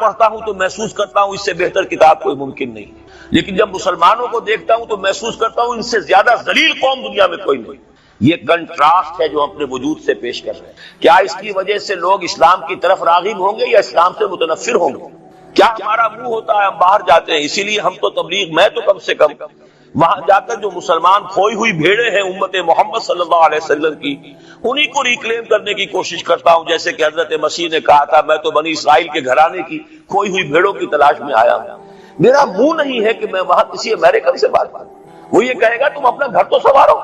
پڑھتا ہوں تو محسوس کرتا ہوں اس سے بہتر کتاب کوئی ممکن نہیں، لیکن جب مسلمانوں کو دیکھتا ہوں تو محسوس کرتا ہوں ان سے زیادہ ذلیل قوم دنیا میں کوئی نہیں۔ یہ کنٹراسٹ ہے جو اپنے وجود سے پیش کر رہے ہیں۔ کیا اس کی وجہ سے لوگ اسلام کی طرف راغب ہوں گے یا اسلام سے متنفر ہوں گے؟ کیا ہمارا منہ ہوتا ہے ہم باہر جاتے ہیں، اسی لیے ہم تو تبلیغ، میں تو کم سے کم وہاں جا کر جو مسلمان کھوئی ہوئی بھیڑیں ہیں امت محمد صلی اللہ علیہ وسلم کی، انہی کو ریکلیم کرنے کی کوشش کرتا ہوں، جیسے کہ حضرت مسیح نے کہا تھا میں تو بنی اسرائیل کے گھرانے کی کھوئی ہوئی بھیڑوں کی تلاش میں آیا ہوں۔ میرا منہ نہیں ہے کہ میں وہاں کسی امریکن سے بات کروں، وہ یہ کہے گا تم اپنا گھر تو سنوارو،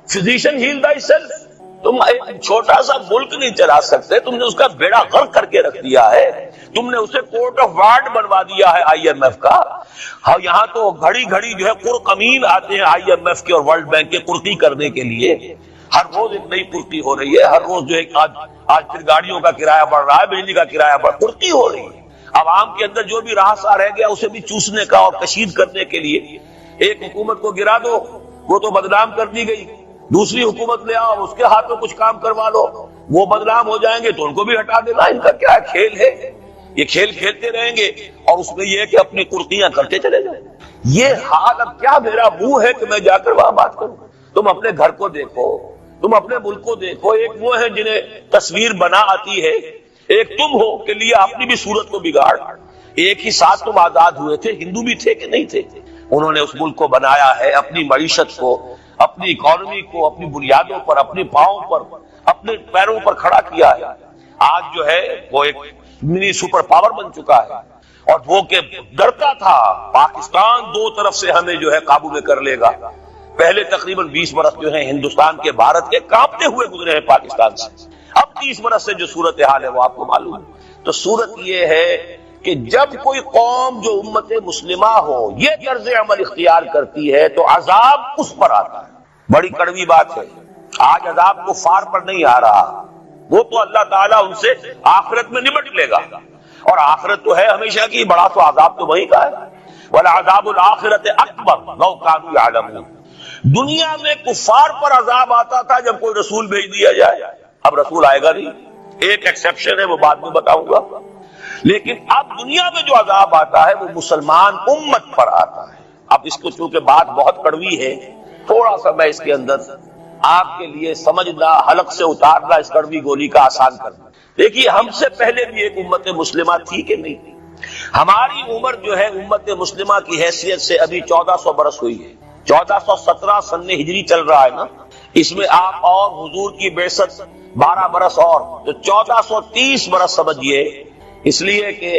فزیشین ہیل تھائی سیلف۔ تم ایک چھوٹا سا ملک نہیں چلا سکتے، تم نے اس کا بیڑا غرق کر کے رکھ دیا ہے، تم نے اسے کورٹ آف وارڈ بنوا دیا ہے آئی ایم ایف کا۔ ہاں یہاں تو گھڑی گھڑی جو ہے قرقمین آتے ہیں آئی ایم ایف کے اور ورلڈ بینک کے قرقی کرنے کے لیے، ہر روز ایک نئی قرقی ہو رہی ہے، ہر روز جو ہے آج پھر گاڑیوں کا کرایہ بڑھ رہا ہے، بجلی کا کرایہ بڑھ، قرقی ہو رہی ہے۔ عوام کے اندر جو بھی راہسا رہ گیا اسے بھی چوسنے کا اور کشید کرنے کے لیے ایک حکومت کو گرا دو، وہ تو بدنام کر دی گئی، دوسری حکومت لے آؤ اس کے ہاتھ میں کچھ کام کروا لو، وہ بدنام ہو جائیں گے تو ان کو بھی ہٹا دینا۔ ان کا کیا کھیل ہے؟ یہ کھیل کھیلتے رہیں گے اور اس میں یہ ہے کہ اپنی قرقیاں کرتے چلے جائیں۔ یہ حال اب کیا میرا منہ ہے کہ میں جا کر وہاں بات کروں؟ تم اپنے گھر کو دیکھو، تم اپنے ملک کو دیکھو، ایک وہ ہے جنہیں تصویر بنا آتی ہے، ایک تم ہو کہ لیا اپنی بھی صورت کو بگاڑ۔ ایک ہی ساتھ تم آزاد ہوئے تھے، ہندو بھی تھے کہ نہیں تھے؟ انہوں نے اس ملک کو بنایا ہے، اپنی معیشت کو، اپنی اکانومی کو اپنی بنیادوں پر، اپنے پاؤں پر، اپنے پیروں پر کھڑا کیا ہے۔ آج جو ہے وہ ایک منی سپر پاور بن چکا ہے، اور وہ کہ ڈرتا تھا پاکستان دو طرف سے ہمیں جو ہے قابو میں کر لے گا۔ پہلے تقریباً 20 برس جو ہے ہندوستان کے، بھارت کے کانپتے ہوئے گزرے ہیں پاکستان سے، اب 30 برس سے جو صورتحال ہے وہ آپ کو معلوم ہے۔ تو صورت یہ ہے کہ جب کوئی قوم جو امت مسلمہ ہو یہ طرز عمل اختیار کرتی ہے تو عذاب اس پر آتا ہے۔ بڑی کڑوی بات ہے، آج عذاب کفار پر نہیں آ رہا، وہ تو اللہ تعالیٰ ان سے آخرت میں نمٹ لے گا، اور آخرت تو ہے ہمیشہ کی، بڑا تو عذاب تو وہی کا ہے۔ وَلَعَذَابُ الْآخِرَةِ أَكْبَرُ لَوْ كَانُوا يَعْلَمُونَ۔ دنیا میں کفار پر عذاب آتا تھا جب کوئی رسول بھیج دیا جائے، اب رسول آئے گا نہیں، ایک ایکسیپشن ہے وہ بعد میں بتاؤں گا، لیکن اب دنیا میں جو عذاب آتا ہے وہ مسلمان امت پر آتا ہے۔ اب اس کو چونکہ بات بہت کڑوی ہے، تھوڑا سا میں اس کے اندر آپ کے لیے سمجھنا، حلق سے اتارنا اس کڑوی گولی کا آسان کرنا۔ دیکھیے ہم سے پہلے بھی ایک امت مسلمہ تھی کہ نہیں تھی؟ ہماری عمر جو ہے امت مسلمہ کی حیثیت سے ابھی 1400 برس ہوئی ہے، 1417 سن ہجری چل رہا ہے نا، اس میں آپ اور حضور کی بعثت 12 برس اور، تو 1430 برس سمجھیے، اس لیے کہ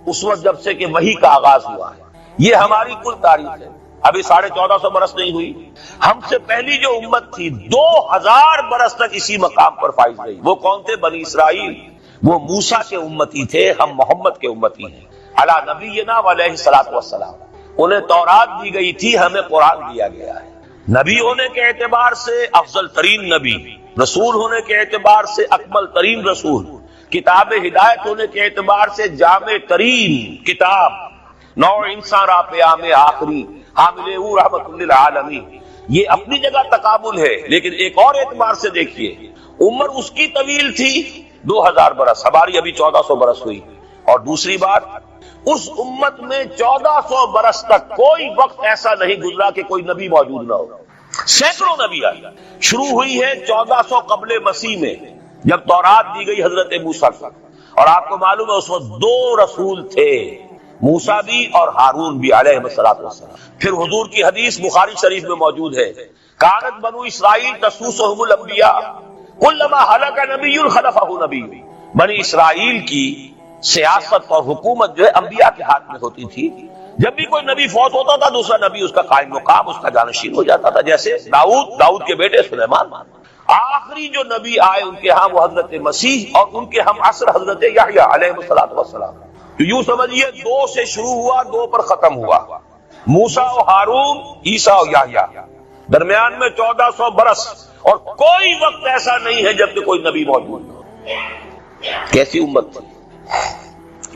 اس وقت جب سے کہ وحی کا آغاز ہوا ہے، یہ ہماری کل تاریخ ہے، ابھی 1450 برس نہیں ہوئی۔ ہم سے پہلی جو امت تھی 2000 برس تک اسی مقام پر فائز رہی، وہ کون تھے؟ بنی اسرائیل، وہ موسیٰ کے امتی تھے، ہم محمد کے امتی ہیں علی نبینا علیہ الصلوۃ والسلام۔ انہیں تورات دی گئی تھی، ہمیں قرآن دیا گیا ہے۔ نبی ہونے کے اعتبار سے افضل ترین نبی، رسول ہونے کے اعتبار سے اکمل ترین رسول، کتاب ہدایت ہونے کے اعتبار سے جامع ترین کتاب، نو انسان را پیام آخری حامل او رحمت للعالمین، یہ اپنی جگہ تقابل ہے، لیکن ایک اور اعتبار سے دیکھیے عمر اس کی طویل تھی 2000 برس، ہماری ابھی 1400 برس ہوئی۔ اور دوسری بات، اس امت میں 1400 برس تک کوئی وقت ایسا نہیں گزرا کہ کوئی نبی موجود نہ ہو، سینکڑوں نبی آئے۔ شروع ہوئی ہے 1400 قبل مسیح میں، جب تورات دی گئی حضرت موسیٰ کو، اور آپ کو معلوم ہے اس وقت 2 رسول تھے، موسیٰ بھی اور ہارون بھی علیہ الصلوۃ والسلام۔ پھر حضور کی حدیث بخاری شریف میں موجود ہے، کانت بنو اسرائیل تسوسہم الانبیاء کلما ہلک نبی خلفہ نبی۔ بنی اسرائیل کی سیاست اور حکومت جو ہے انبیاء کے ہاتھ میں ہوتی تھی، جب بھی کوئی نبی فوت ہوتا تھا دوسرا نبی اس کا قائم مقام، اس کا جانشین ہو جاتا تھا، جیسے داؤد کے بیٹے سلیمان۔ آخری جو نبی آئے ان کے ہاں وہ حضرت مسیح، اور ان کے ہم عصر حضرت یحییٰ علیہ الصلوۃ والسلام۔ تو یوں سمجھیے 2 سے شروع ہوا، 2 پر ختم ہوا، موسیٰ و ہارون، عیسیٰ و یحییٰ، درمیان میں 1400 برس، اور کوئی وقت ایسا نہیں ہے جب کہ کوئی نبی موجود ہو۔ کیسی امت تھی؟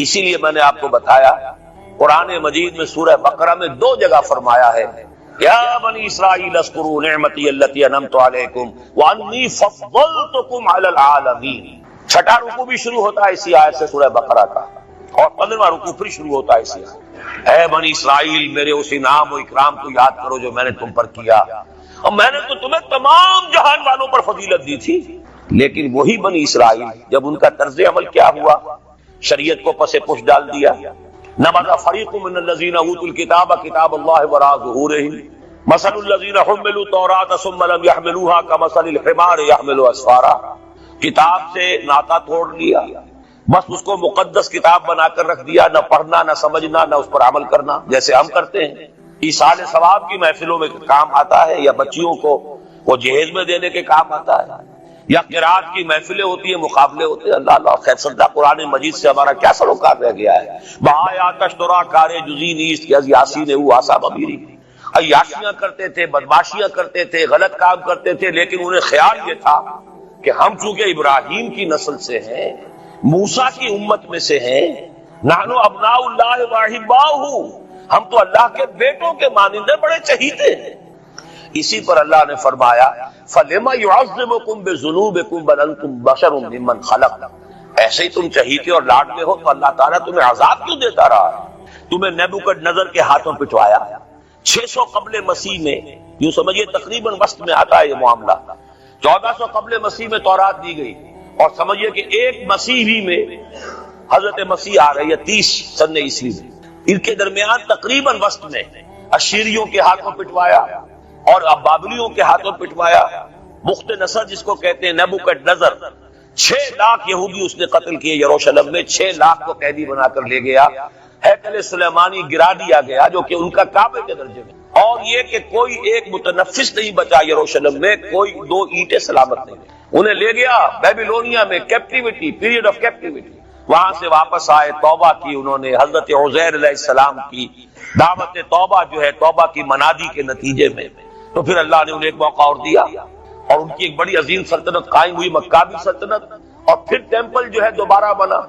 اسی لیے میں نے آپ کو بتایا قرآن مجید میں سورہ بقرہ میں 2 جگہ فرمایا ہے، یا بنی اسرائیل اذکروا نعمتی التی انعمت علیکم وانی فضلتکم علی العالمین۔ چھٹا رکوع بھی شروع ہوتا ہے اسی آیت سے سورہ بقرہ کا، اور 15واں رکوع پھر شروع ہوتا ہے اسی آیت، اے بنی اسرائیل میرے اس انعام و اکرام کو یاد کرو جو میں نے تم پر کیا، اور میں نے تو تمہیں تمام جہان والوں پر فضیلت دی تھی۔ لیکن وہی بنی اسرائیل جب ان کا طرز عمل کیا ہوا، شریعت کو پس پش ڈال دیا، نبذ فریق من الذین اوتوا الکتاب کتاب اللہ وراء ظہورہم مثل الذین حملوا التوراۃ ثم لم يحملوها كمثل الحمار يحمل اسفارا، کتاب سے ناطا توڑ لیا، بس اس کو مقدس کتاب بنا کر رکھ دیا، نہ پڑھنا نہ سمجھنا نہ اس پر عمل کرنا جیسے ہم کرتے ہیں۔ ایصال ثواب کی محفلوں میں کام آتا ہے، یا بچیوں کو وہ جہیز میں دینے کے کام آتا ہے، یا قرات کی محفلیں ہوتی ہیں، مقابلے ہوتے ہیں۔ اللہ اللہ خیر صدہ قرآن مجید سے ہمارا کیا سروکار رہ گیا ہے۔ بہایا تشترا کار جزی نیست کہ از یاسین او آساب امیری، عیاشیاں کرتے تھے، بدماشیاں کرتے تھے، غلط کام کرتے تھے، لیکن انہیں خیال یہ تھا کہ ہم چونکہ ابراہیم کی نسل سے ہیں، موسیٰ کی امت میں سے ہیں، نحن ابناء اللہ واحباؤہ، ہم تو اللہ کے بیٹوں کے مانند بڑے چہیتے ہیں۔ اسی پر اللہ نے فرمایا فَلِمَ يُعَذِّبُكُم بِذُنُوبِكُم بَلْ أَنتُم بَشَرٌ مِّمَّنْ خَلَقَ، ایسے ہی تم چہیتے اور لاڈلے ہو تو اللہ تعالیٰ تمہیں عذاب کیوں دیتا رہا ہے؟ تمہیں نیبوکڈنیزر کے ہاتھوں پٹوایا، 600 قبل مسیح میں، یوں سمجھیے تقریباً وسط میں آتا ہے یہ معاملہ، 1400 قبل مسیح میں تورات دی گئی، اور سمجھیے کہ ایک مسیحی میں حضرت مسیح آ رہی ہے 30 سن عیسوی میں، ان کے درمیان تقریباً وسط میں اشیریوں کے ہاتھوں پٹوایا اور اب بابلیوں کے ہاتھوں پٹوایا۔ بخت نصر جس کو کہتے ہیں، نیبوکڈنیزر، 6 لاکھ یہودی اس نے قتل کیے یروشلم میں، 6 لاکھ کو قیدی بنا کر لے گیا، ہیکل سلیمانی گرا دیا گیا جو کہ ان کا کعبے کے درجے میں، اور یہ کہ کوئی ایک متنفس نہیں بچا یروشلم میں، کوئی 2 اینٹیں سلامت نہیں، انہیں لے گیا بیبیلونیا میں، کیپٹیوٹی، پیریڈ آف کیپٹیوٹی۔ وہاں سے واپس آئے، توبہ کی انہوں نے، حضرت عزیر علیہ السلام کی دعوت توبہ جو ہے توبہ کی منادی کے نتیجے میں، تو پھر اللہ نے انہیں ایک موقع اور دیا، اور ان کی ایک بڑی عظیم سلطنت قائم ہوئی، مکابی سلطنت، اور پھر ٹیمپل جو ہے دوبارہ بنا،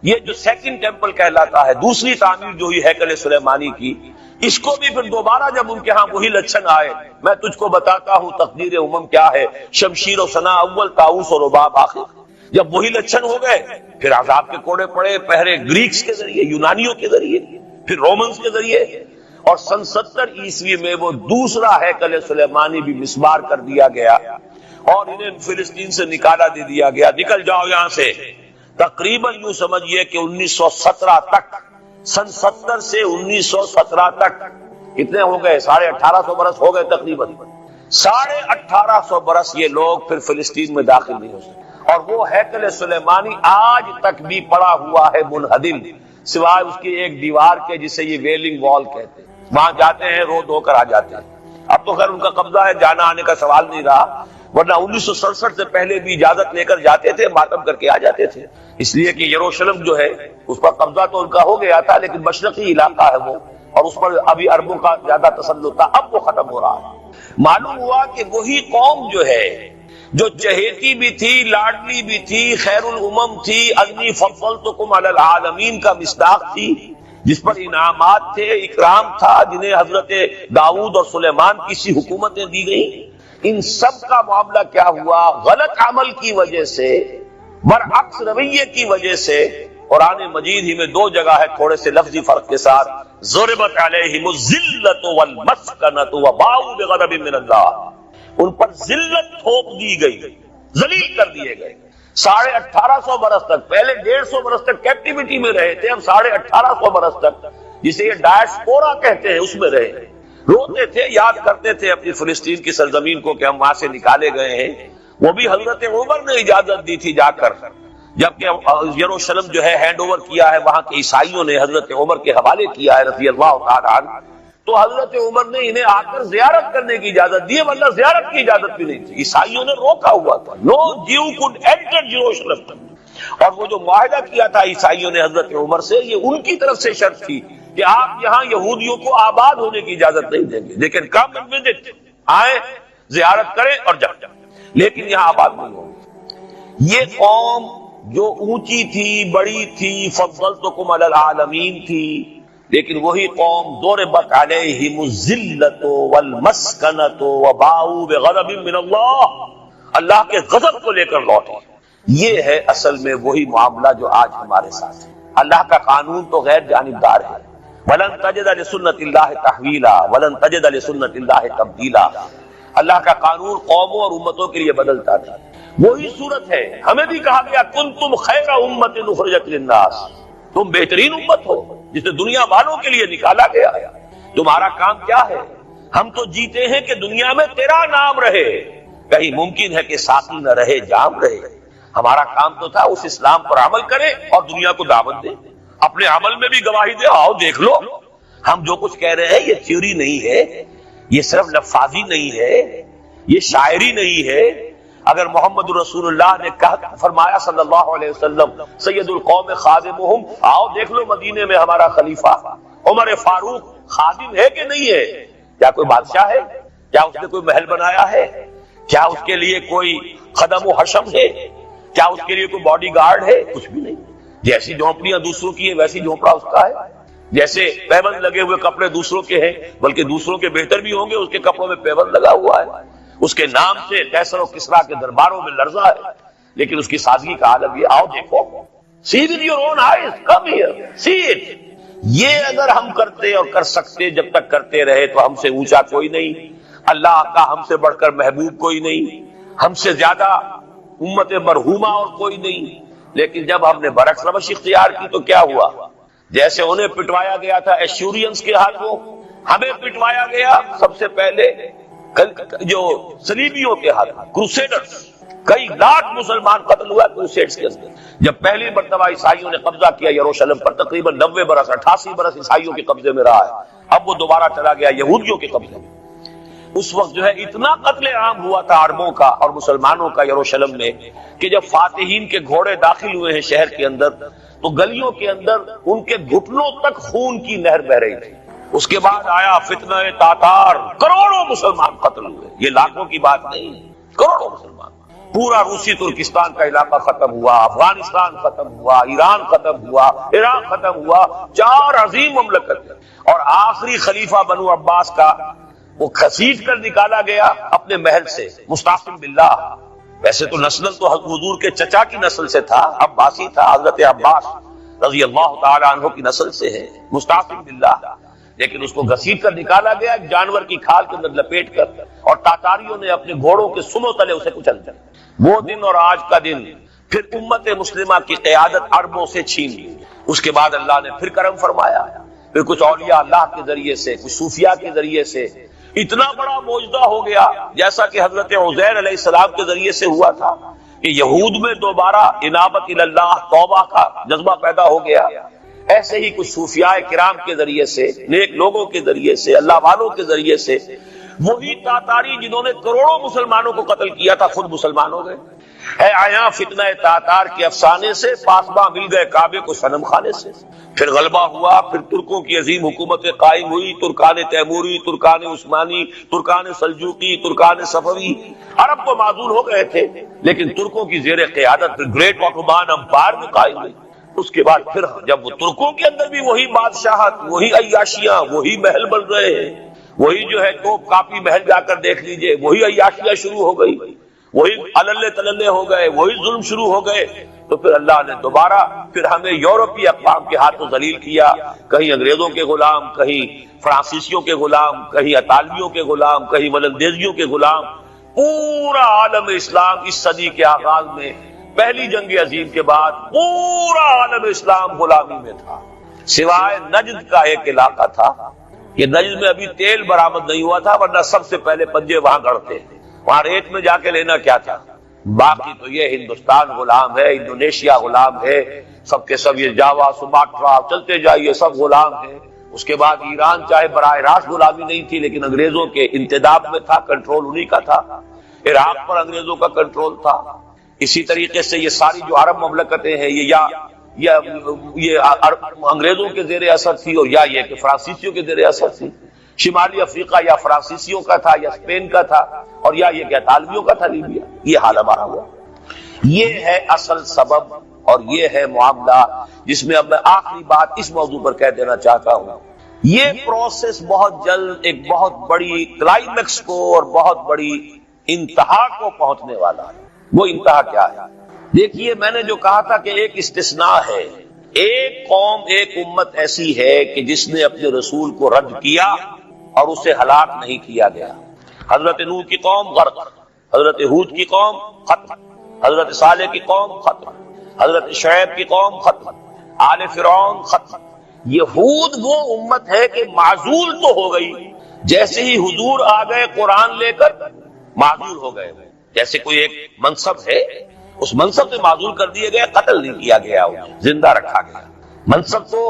یہ جو سیکنڈ ٹیمپل کہلاتا ہے، دوسری تعمیر جو ہوئی ہیکل سلیمانی کی، اس کو بھی پھر دوبارہ جب ان کے ہاں وہی لچھن آئے، میں تجھ کو بتاتا ہوں تقدیر امم کیا ہے، شمشیر و ثنا اول، طاؤس و رباب آخر، جب وہی لچھن ہو گئے پھر عذاب کے کوڑے پڑے، پہلے گریکس کے ذریعے، یونانیوں کے ذریعے، پھر رومنز کے ذریعے، اور سن 70 عیسوی میں وہ دوسرا ہیکل سلیمانی بھی مسمار کر دیا گیا، اور انہیں فلسطین سے نکالا دے دیا گیا، نکل جاؤ یہاں سے۔ تقریباً یوں سمجھیے کہ 1917 تک، سن 70 سے 1917 تک کتنے ہو گئے؟ 1850 برس ہو گئے تقریباً، 1850 برس یہ لوگ پھر فلسطین میں داخل نہیں ہو سکے، اور وہ ہیکل سلیمانی آج تک بھی پڑا ہوا ہے منہدم، سوائے اس کی ایک دیوار کے جسے یہ ویلنگ وال کہتے ہیں، وہاں جاتے ہیں رو دھو کر آ جاتے ہیں۔ اب تو خیر ان کا قبضہ ہے، جانا آنے کا سوال نہیں رہا، ورنہ 1967 سے پہلے بھی اجازت لے کر جاتے تھے، ماتم کر کے آ جاتے تھے، اس لیے کہ یروشلم جو ہے اس پر قبضہ تو ان کا ہو گیا تھا، لیکن مشرقی علاقہ ہے وہ، اور اس پر ابھی عربوں کا زیادہ تسلط تھا، اب وہ ختم ہو رہا ہے۔ معلوم ہوا کہ وہی قوم جو ہے، جو چہیتی بھی تھی، لاڈلی بھی تھی، خیر الامم تھی، انی فضلتکم علی العالمین کا مصداق تھی، جس پر انعامات تھے، اکرام تھا، جنہیں حضرت داؤد اور سلیمان کی سی حکومتیں دی گئیں، ان سب کا معاملہ کیا ہوا؟ غلط عمل کی وجہ سے، برعکس رویے کی وجہ سے، قرآن مجید ہی میں 2 جگہ ہے تھوڑے سے لفظی فرق کے ساتھ، ضربت علیہم الذلۃ والمسکنۃ وباؤوا بغضب من اللہ، ان پر ذلت تھوپ دی گئی، ذلیل کر دیے گئے، 1850 برس تک، پہلے 150 برس تک کیپٹیوٹی میں رہے تھے، اب 1850 برس تک، جسے یہ ڈائسپورا کہتے ہیں، اس میں رہے، روتے تھے، یاد کرتے تھے اپنی فلسطین کی سرزمین کو کہ ہم وہاں سے نکالے گئے ہیں۔ وہ بھی حضرت عمر نے اجازت دی تھی جا کر، جبکہ یروشلم جو ہے ہینڈ اوور کیا ہے وہاں کے عیسائیوں نے، حضرت عمر کے حوالے کیا ہے رضی اللہ تعالیٰ عنہ، تو حضرت عمر نے انہیں آ کر زیارت کرنے کی اجازت دی، ورنہ زیارت کی اجازت بھی نہیں تھی، عیسائیوں نے روکا ہوا تھا، نو جیو کوڈ انٹر جیروشلم، اور وہ جو معاہدہ کیا تھا عیسائیوں نے حضرت عمر سے، یہ ان کی طرف سے شرط تھی کہ آپ یہاں یہودیوں کو آباد ہونے کی اجازت نہیں دیں گے، لیکن کم اینڈ وزٹ، آئیں زیارت کریں اور جائیں، لیکن یہاں آباد نہیں ہوگی۔ یہ قوم جو اونچی تھی، بڑی تھی، فضلتکم علی العالمین تھی، لیکن وہی قوم ضربت علیہم الذلۃ والمسکنۃ وباؤوا بغضب من اللہ، اللہ کے غضب کو لے کر لوٹے۔ یہ ہے اصل میں وہی معاملہ جو آج ہمارے ساتھ ہے۔ اللہ کا قانون تو غیر جانبدار ہے. وَلَن تَجِدَ لِسُنَّتِ اللَّهِ تَحْوِيلًا وَلَن تَجِدَ لِسُنَّتِ اللَّهِ تَبْدِيلًا. اللہ کا قانون قوموں اور امتوں کے لیے بدلتا نہیں. وہی صورت ہے. ہمیں بھی کہا گیا کنتم خیر امت اخرجت للناس، تم بہترین امت ہو جسے دنیا والوں کے لیے نکالا گیا. تمہارا کام کیا ہے؟ ہم تو جیتے ہیں کہ دنیا میں تیرا نام رہے. کہیں ممکن ہے کہ ساقی نہ رہے جام رہے. ہمارا کام تو تھا اس اسلام پر عمل کرے اور دنیا کو دعوت دے، اپنے عمل میں بھی گواہی دے. آؤ دیکھ لو ہم جو کچھ کہہ رہے ہیں یہ تھیوری نہیں ہے، یہ صرف لفاظی نہیں ہے، یہ شاعری نہیں ہے. اگر محمد رسول اللہ نے فرمایا صلی اللہ علیہ وسلم سید القوم خادمہم، آؤ دیکھ لو مدینے میں ہمارا خلیفہ عمر فاروق خادم ہے کہ نہیں ہے؟ کیا کوئی بادشاہ ہے؟ کیا اس نے کوئی محل بنایا ہے؟ کیا اس کے لیے کوئی خدم و حشم ہے؟ کیا اس کے لیے کوئی باڈی گارڈ ہے؟ کچھ بھی نہیں. جیسی جھونپڑیاں دوسروں کی ہیں ویسی جھونپڑا اس کا ہے. جیسے پیبند لگے ہوئے کپڑے دوسروں کے ہیں بلکہ دوسروں کے بہتر بھی ہوں گے، اس کے کپڑوں میں پیبند لگا ہوا ہے. اس کے نام سے قیصر و کسریٰ کے درباروں میں لرزہ ہے، لیکن اس کی سادگی کا عالم یہ. آؤ دیکھو، see with your own eyes, come here, see it. یہ اگر ہم کرتے اور کر سکتے، جب تک کرتے رہے تو ہم سے اونچا کوئی نہیں، اللہ کا ہم سے بڑھ کر محبوب کوئی نہیں، ہم سے زیادہ امت مرحومہ اور کوئی نہیں. لیکن جب ہم نے برعکس روش اختیار کی تو کیا ہوا؟ جیسے انہیں پٹوایا گیا تھا ایشورینس کے ہاتھوں، ہمیں پٹوایا گیا سب سے پہلے جو صلیبیوں کے ہاتھ، کروسیڈرز. کئی لاکھ مسلمان قتل ہوا کروسیڈز کے اندر. جب پہلی مرتبہ عیسائیوں نے قبضہ کیا یروشلم پر، تقریباً 90 برس 88 برس عیسائیوں کے قبضے میں رہا ہے. اب وہ دوبارہ چلا گیا یہودیوں کے قبضے میں. اس وقت جو ہے اتنا قتل عام ہوا تھا عربوں کا اور مسلمانوں کا یروشلم میں کہ جب فاتحین کے گھوڑے داخل ہوئے ہیں شہر کے اندر تو گلیوں کے اندر ان کے گھٹنوں تک خون کی نہر بہ رہی تھی. اس کے بعد آیا فتنہ تاتار، کروڑوں مسلمان قتل ہوئے. یہ لاکھوں کی بات نہیں، کروڑوں مسلمان. پورا روسی ترکستان کا علاقہ ختم ہوا، افغانستان ختم ہوا، ایران ختم ہوا، عراق ختم ہوا. 4 عظیم مملکت. اور آخری خلیفہ بنو عباس کا وہ کھسیٹ کر نکالا گیا اپنے محل سے، مستعصم باللہ. ویسے تو نسل تو حضور کے چچا کی نسل سے تھا، عباسی تھا، حضرت عباس رضی اللہ تعالی عنہ کی نسل سے ہے، مستعصم باللہ. لیکن اس کو گھسیٹ کر نکالا گیا جانور کی کھال کے اندر لپیٹ کر، اور تاتاریوں نے اپنے گھوڑوں کے سنوں تلے اسے کچل دیا. وہ دن اور آج کا دن پھر امت مسلمہ کی قیادت عربوں سے چھین لی. اس کے بعد اللہ نے پھر کرم فرمایا، پھر کچھ اولیاء اللہ کے ذریعے سے، کچھ صوفیاء کے ذریعے سے اتنا بڑا معجزہ ہو گیا، جیسا کہ حضرت عزیر علیہ السلام کے ذریعے سے ہوا تھا کہ یہود میں دوبارہ انابت اللہ، توبہ کا جذبہ پیدا ہو گیا. ایسے ہی کچھ صوفیاء کرام کے ذریعے سے، نیک لوگوں کے ذریعے سے، اللہ والوں کے ذریعے سے، وہی تاتاری جنہوں نے کروڑوں مسلمانوں کو قتل کیا تھا خود مسلمان ہو گئے. ہے آیا فتنہ تاتار کے افسانے سے، پاسباں مل گئے کعبے کو صنم خانے سے. پھر غلبہ ہوا، پھر ترکوں کی عظیم حکومتیں قائم ہوئی، ترکان تیموری، Terken Usmani, Terken Seljuqi, Terken صفوی. عرب تو معذول ہو گئے تھے لیکن ترکوں کی زیر قیادت گریٹ آٹومان امپائر میں قائم ہوئی. اس کے بعد پھر جب وہ ترکوں کے اندر بھی وہی بادشاہت، وہی عیاشیاں، وہی محل بن رہے ہیں، وہی جو ہے توپ کاپی محل جا کر دیکھ لیجئے، وہی عیاشیاں شروع ہو گئی، وہی اللے تللے ہو گئے، وہی ظلم شروع ہو گئے. تو پھر اللہ نے دوبارہ پھر ہمیں یورپی اقوام کے ہاتھوں ذلیل کیا. کہیں انگریزوں کے غلام، کہیں فرانسیسیوں کے غلام، کہیں اطالویوں کے غلام، کہیں ولندیزیوں کے غلام. پورا عالم اسلام اس صدی کے آغاز میں پہلی جنگ عظیم کے بعد پورا عالم اسلام غلامی میں تھا، سوائے نجد کا ایک علاقہ تھا. یہ نجد میں ابھی تیل برآمد نہیں ہوا تھا، ورنہ سب سے پہلے پنجے وہاں گڑتے، وہاں ریت میں جا کے لینا کیا تھا. باقی تو یہ ہندوستان غلام ہے، انڈونیشیا غلام ہے، سب کے سب یہ جاوا، سماٹرا، چلتے جائیے سب غلام ہیں. اس کے بعد ایران چاہے براہ راست غلامی نہیں تھی لیکن انگریزوں کے انتداب میں تھا، کنٹرول انہی کا تھا. عراق پر انگریزوں کا کنٹرول تھا. اسی طریقے سے یہ ساری جو عرب مملکتیں ہیں یہ انگریزوں کے زیر اثر تھی، اور یا یہ کہ فرانسیسیوں کے زیر اثر تھی. شمالی افریقہ یا فرانسیسیوں کا تھا یا اسپین کا تھا، اور یا یہ کہ اطالویوں کا تھا لیبیا. یہ حال ہمارا ہوا. یہ ہے اصل سبب اور یہ ہے معاملہ جس میں اب میں آخری بات اس موضوع پر کہہ دینا چاہتا ہوں. یہ پروسیس بہت جلد ایک بہت بڑی کلائمیکس کو اور بہت بڑی انتہا کو پہنچنے والا ہے. وہ انتہا کیا ہے؟ دیکھیے، میں نے جو کہا تھا کہ ایک استثناء ہے، ایک قوم ایک امت ایسی ہے کہ جس نے اپنے رسول کو رد کیا اور اسے ہلاک نہیں کیا گیا. حضرت نوح کی قوم غرق، حضرت ہود کی قوم ختم، حضرت صالح کی قوم ختم، حضرت شعیب کی قوم ختم، آل فرعون ختم. یہود وہ امت ہے کہ معزول تو ہو گئی، جیسے ہی حضور آ گئے قرآن لے کر معزول ہو گئے. جیسے کوئی ایک منصب ہے، اس منصب سے معزول کر دیے گئے، قتل نہیں کیا گیا، زندہ رکھا گیا. منصب تو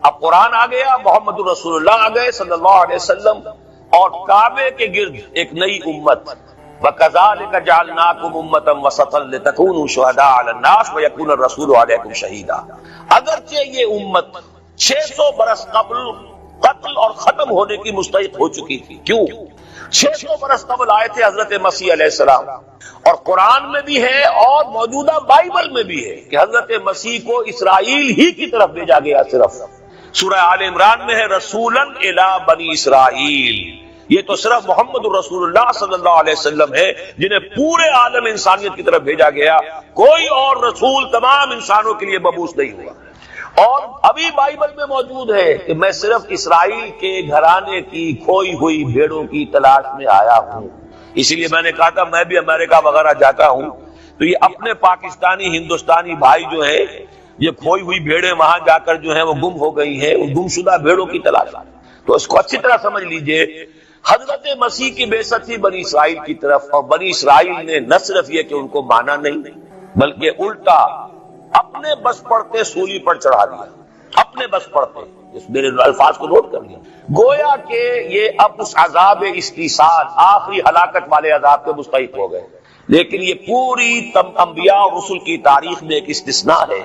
اب قرآن آ گیا، محمد رسول اللہ آ گئے صلی اللہ علیہ وسلم، اور کعبے کے گرد ایک نئی امت. وَكَذَلِكَ جَعَلْنَاكُمْ أُمَّةً وَسَطًا لِتَكُونُوا شُهَدَاءَ عَلَى النَّاسِ وَيَكُونَ الرَّسُولُ عَلَيْكُمْ شَهِيدًا. اگرچہ یہ امت 600 برس قبل قتل اور ختم ہونے کی مستحق ہو چکی تھی. کیوں؟ 600 برس قبل آئے تھے حضرت مسیح علیہ السلام، اور قرآن میں بھی ہے اور موجودہ بائبل میں بھی ہے کہ حضرت مسیح کو اسرائیل ہی کی طرف بھیجا گیا. صرف سورہ آل عمران میں ہے رسولاً الی بنی اسرائیل. یہ تو صرف محمد الرسول اللہ صلی اللہ علیہ وسلم ہے جنہیں پورے عالم انسانیت کی طرف بھیجا گیا. کوئی اور رسول تمام انسانوں کے لیے مبعوث نہیں ہوا. اور ابھی بائبل میں موجود ہے کہ میں صرف اسرائیل کے گھرانے کی کھوئی ہوئی بھیڑوں کی تلاش میں آیا ہوں. اسی لیے میں نے کہا تھا میں بھی امریکہ وغیرہ جاتا ہوں تو یہ اپنے پاکستانی ہندوستانی بھائی جو ہے، یہ کھوئی ہوئی بھیڑیں وہاں جا کر جو ہیں وہ گم ہو گئی ہیں، وہ گمشدہ بھیڑوں کی تلاش. تو اس کو اچھی طرح سمجھ لیجئے، حضرت مسیح کی بعثت تھی بنی اسرائیل کی طرف، اور بنی اسرائیل نے نہ صرف یہ کہ ان کو مانا نہیں، بلکہ الٹا اپنے بس پڑتے سولی پر چڑھا دیا. اپنے بس پڑتے، اس میرے الفاظ کو نوٹ کر لیا. گویا کہ یہ اب اس عذاب استیصال، آخری ہلاکت والے عذاب کے مستحق ہو گئے. لیکن یہ پوری انبیاء اور رسل کی تاریخ میں ایک استثناء ہے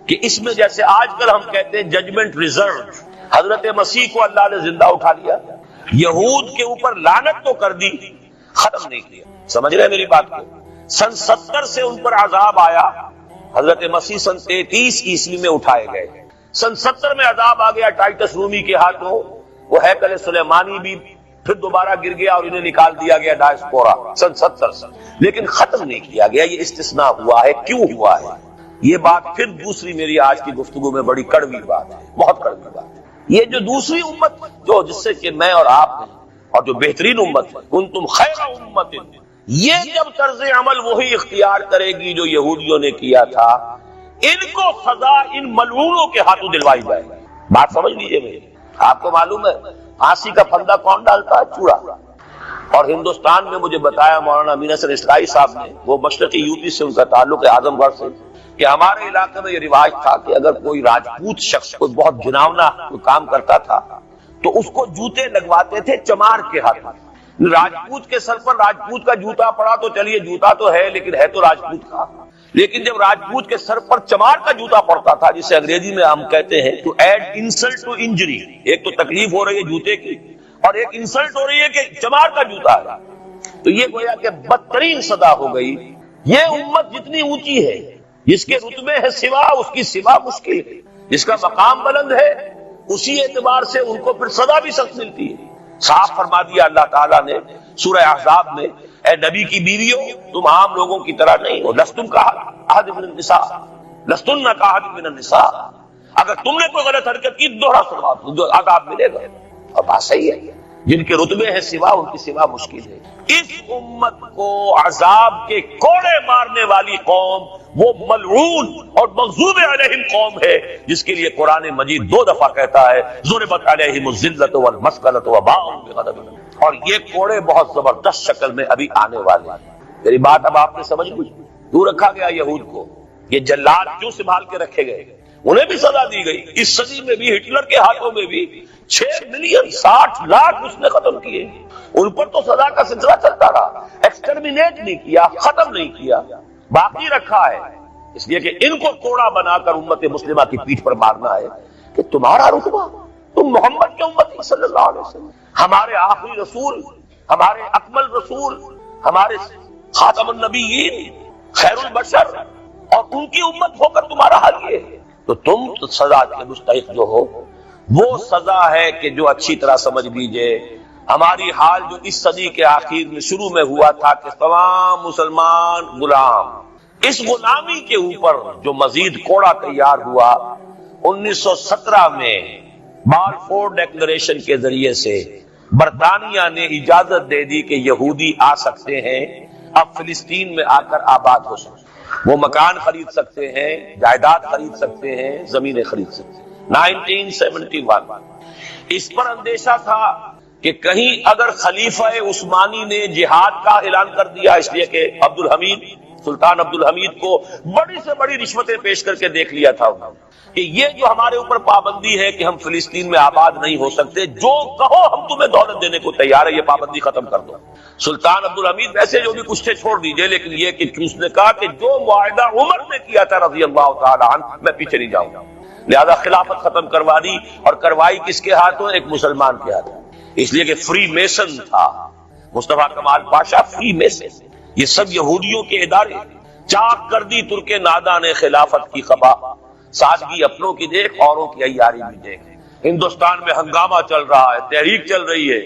کہ اس میں جیسے آج کل ہم کہتے ہیں ججمنٹ ریزرو، حضرت مسیح کو اللہ نے زندہ اٹھا لیا، یہود کے اوپر لعنت تو کر دی، ختم نہیں کیا. سمجھ رہے ہیں میری بات کو؟ سن 70 سے ان پر عذاب آیا، حضرت مسیح سن 33 عیسوی میں اٹھائے گئے. سن 70 میں عذاب آ گیا ٹائٹس رومی کے ہاتھوں، وہ ہیکل سلیمانی بھی پھر دوبارہ گر گیا اور انہیں نکال دیا گیا ڈائسپورا سن 70 سے. لیکن ختم نہیں کیا گیا. یہ استثناء ہوا ہے. کیوں ہوا ہے؟ یہ بات پھر دوسری میری آج کی گفتگو میں بڑی کڑوی بات ہے، بہت کڑوی بات ہے. یہ جو دوسری امت جو جس سے کہ میں اور آپ ہیں، اور جو بہترین امت ہے، کنتم خیر امت، یہ جب طرز عمل وہی اختیار کرے گی جو یہودیوں نے کیا تھا، ان کو سزا ان ملعونوں کے ہاتھوں دلوائی جائے گی. بات سمجھ لیجئے میری. آپ کو معلوم ہے پھانسی کا پھندا کون ڈالتا ہے؟ چوڑا. اور ہندوستان میں مجھے بتایا مولانا امین حسن اسلائی صاحب نے، وہ مشرقی یوپی سے ان کا تعلق ہے، اعظم گڑھ سے، کہ ہمارے علاقے میں یہ رواج تھا کہ اگر کوئی راجپوت شخص کوئی بہت گھناؤنا کام کرتا تھا تو اس کو جوتے لگواتے تھے چمار کے ہاتھ. راجپوت کے سر پر راجپوت کا جوتا پڑا تو چلیے جوتا تو ہے لیکن ہے تو راجپوت کا. لیکن جب راجپوت کے سر پر چمار کا جوتا پڑتا تھا، جسے انگریزی میں ہم کہتے ہیں to add insult to injury, ایک تو تکلیف ہو رہی ہے جوتے کی اور ایک انسلٹ ہو رہی ہے کہ چمار کا جوتا ہے، تو یہ گویا کہ بدترین سزا ہو گئی. یہ امت جتنی اونچی ہے، جس کے رتبے ہے سوا، اس کی سوا مشکل ہے. جس کا مقام بلند ہے اسی اعتبار سے ان کو پھر سزا بھی سخت ملتی ہے. صاف فرما دیا اللہ تعالیٰ نے سورہ احزاب میں، اے نبی کی بیویوں تم عام لوگوں کی طرح نہیں ہو، لستم کاحد من النساء، لستن کاحد من النساء. اگر تم نے کوئی غلط حرکت کی دوہرا عذاب ملے گا. اور بات صحیح ہے، جن کے رتبے ہے سوا ان کی سوا مشکل ہے. اس امت کو عذاب کے کوڑے مارنے والی قوم وہ ملعون اور مغضوب علیہم قوم ہے، جس کے لیے قرآن مجید 2 دفعہ کہتا ہے ضربت علیہم الذلۃ والمسکنۃ وباءوا بغضب. اور یہ کوڑے بہت زبردست شکل میں ابھی آنے والے ہیں. میری بات اب آپ نے سمجھ لی. کیوں رکھا گیا یہود کو؟ یہ جلاد کیوں سنبھال کے رکھے گئے؟ انہیں بھی سزا دی گئی. اس صدی میں بھی ہٹلر کے ہاتھوں میں بھی 6 ملین 60 لاکھ اس نے ختم کیے. ان پر تو سزا کا سلسلہ چلتا رہا، ایکسٹرمینیٹ نہیں کیا، ختم نہیں کیا، باقی رکھا ہے. اس لیے کہ ان کو کوڑا بنا کر امت مسلمہ کی پیٹھ پر مارنا ہے کہ تمہارا رتبہ، تم محمد کے امتی صلی اللہ علیہ وسلم، ہمارے آخری رسول، ہمارے اکمل رسول، ہمارے خاتم النبیین، خیر البشر، اور ان کی امت ہو کر تمہارا حال یہ ہے. تو تم سزا کے مستحق جو ہو، وہ سزا ہے کہ جو اچھی طرح سمجھ لیجئے ہماری حال جو اس صدی کے آخر میں شروع میں ہوا تھا کہ تمام مسلمان غلام، اس غلامی کے اوپر جو مزید کوڑا تیار ہوا 1917 میں بالفور ڈیکلریشن کے ذریعے سے برطانیہ نے اجازت دے دی کہ یہودی آ سکتے ہیں، اب فلسطین میں آ کر آباد ہو سکتے ہیں، وہ مکان خرید سکتے ہیں، جائیداد خرید سکتے ہیں، زمینیں خرید سکتے ہیں۔ 1971 اس پر اندیشہ تھا کہ کہیں اگر خلیفہ عثمانی نے جہاد کا اعلان کر دیا، اس لیے کہ سلطان عبد الحمید کو بڑی سے بڑی رشوتیں پیش کر کے دیکھ لیا تھا انہوں نے کہ یہ جو ہمارے اوپر پابندی ہے کہ ہم فلسطین میں آباد نہیں ہو سکتے، جو کہو ہم تمہیں دولت دینے کو تیار ہے، یہ پابندی ختم کر دو۔ سلطان عبد الحمید ویسے جو بھی کچھ تھے چھوڑ دیجئے، لیکن یہ کہ اس نے کہا کہ جو معاہدہ عمر نے کیا تھا رضی اللہ تعالی عنہ، میں پیچھے نہیں جاؤں گا، لہذا خلافت ختم کروا دی، اور کروائی کس کے ہاتھوں؟ ایک مسلمان کے ہاتھوں، اس لیے کہ فری میسن تھا مصطفیٰ کمال پاشا، فری میسن، یہ سب یہودیوں کے ادارے۔ چاک کر دی ترک ناداں نے خلافت کی خبا، سادگی اپنوں کی دیکھ، اوروں کی عیاری بھی دیکھ۔ ہندوستان میں ہنگامہ چل رہا ہے، تحریک چل رہی ہے،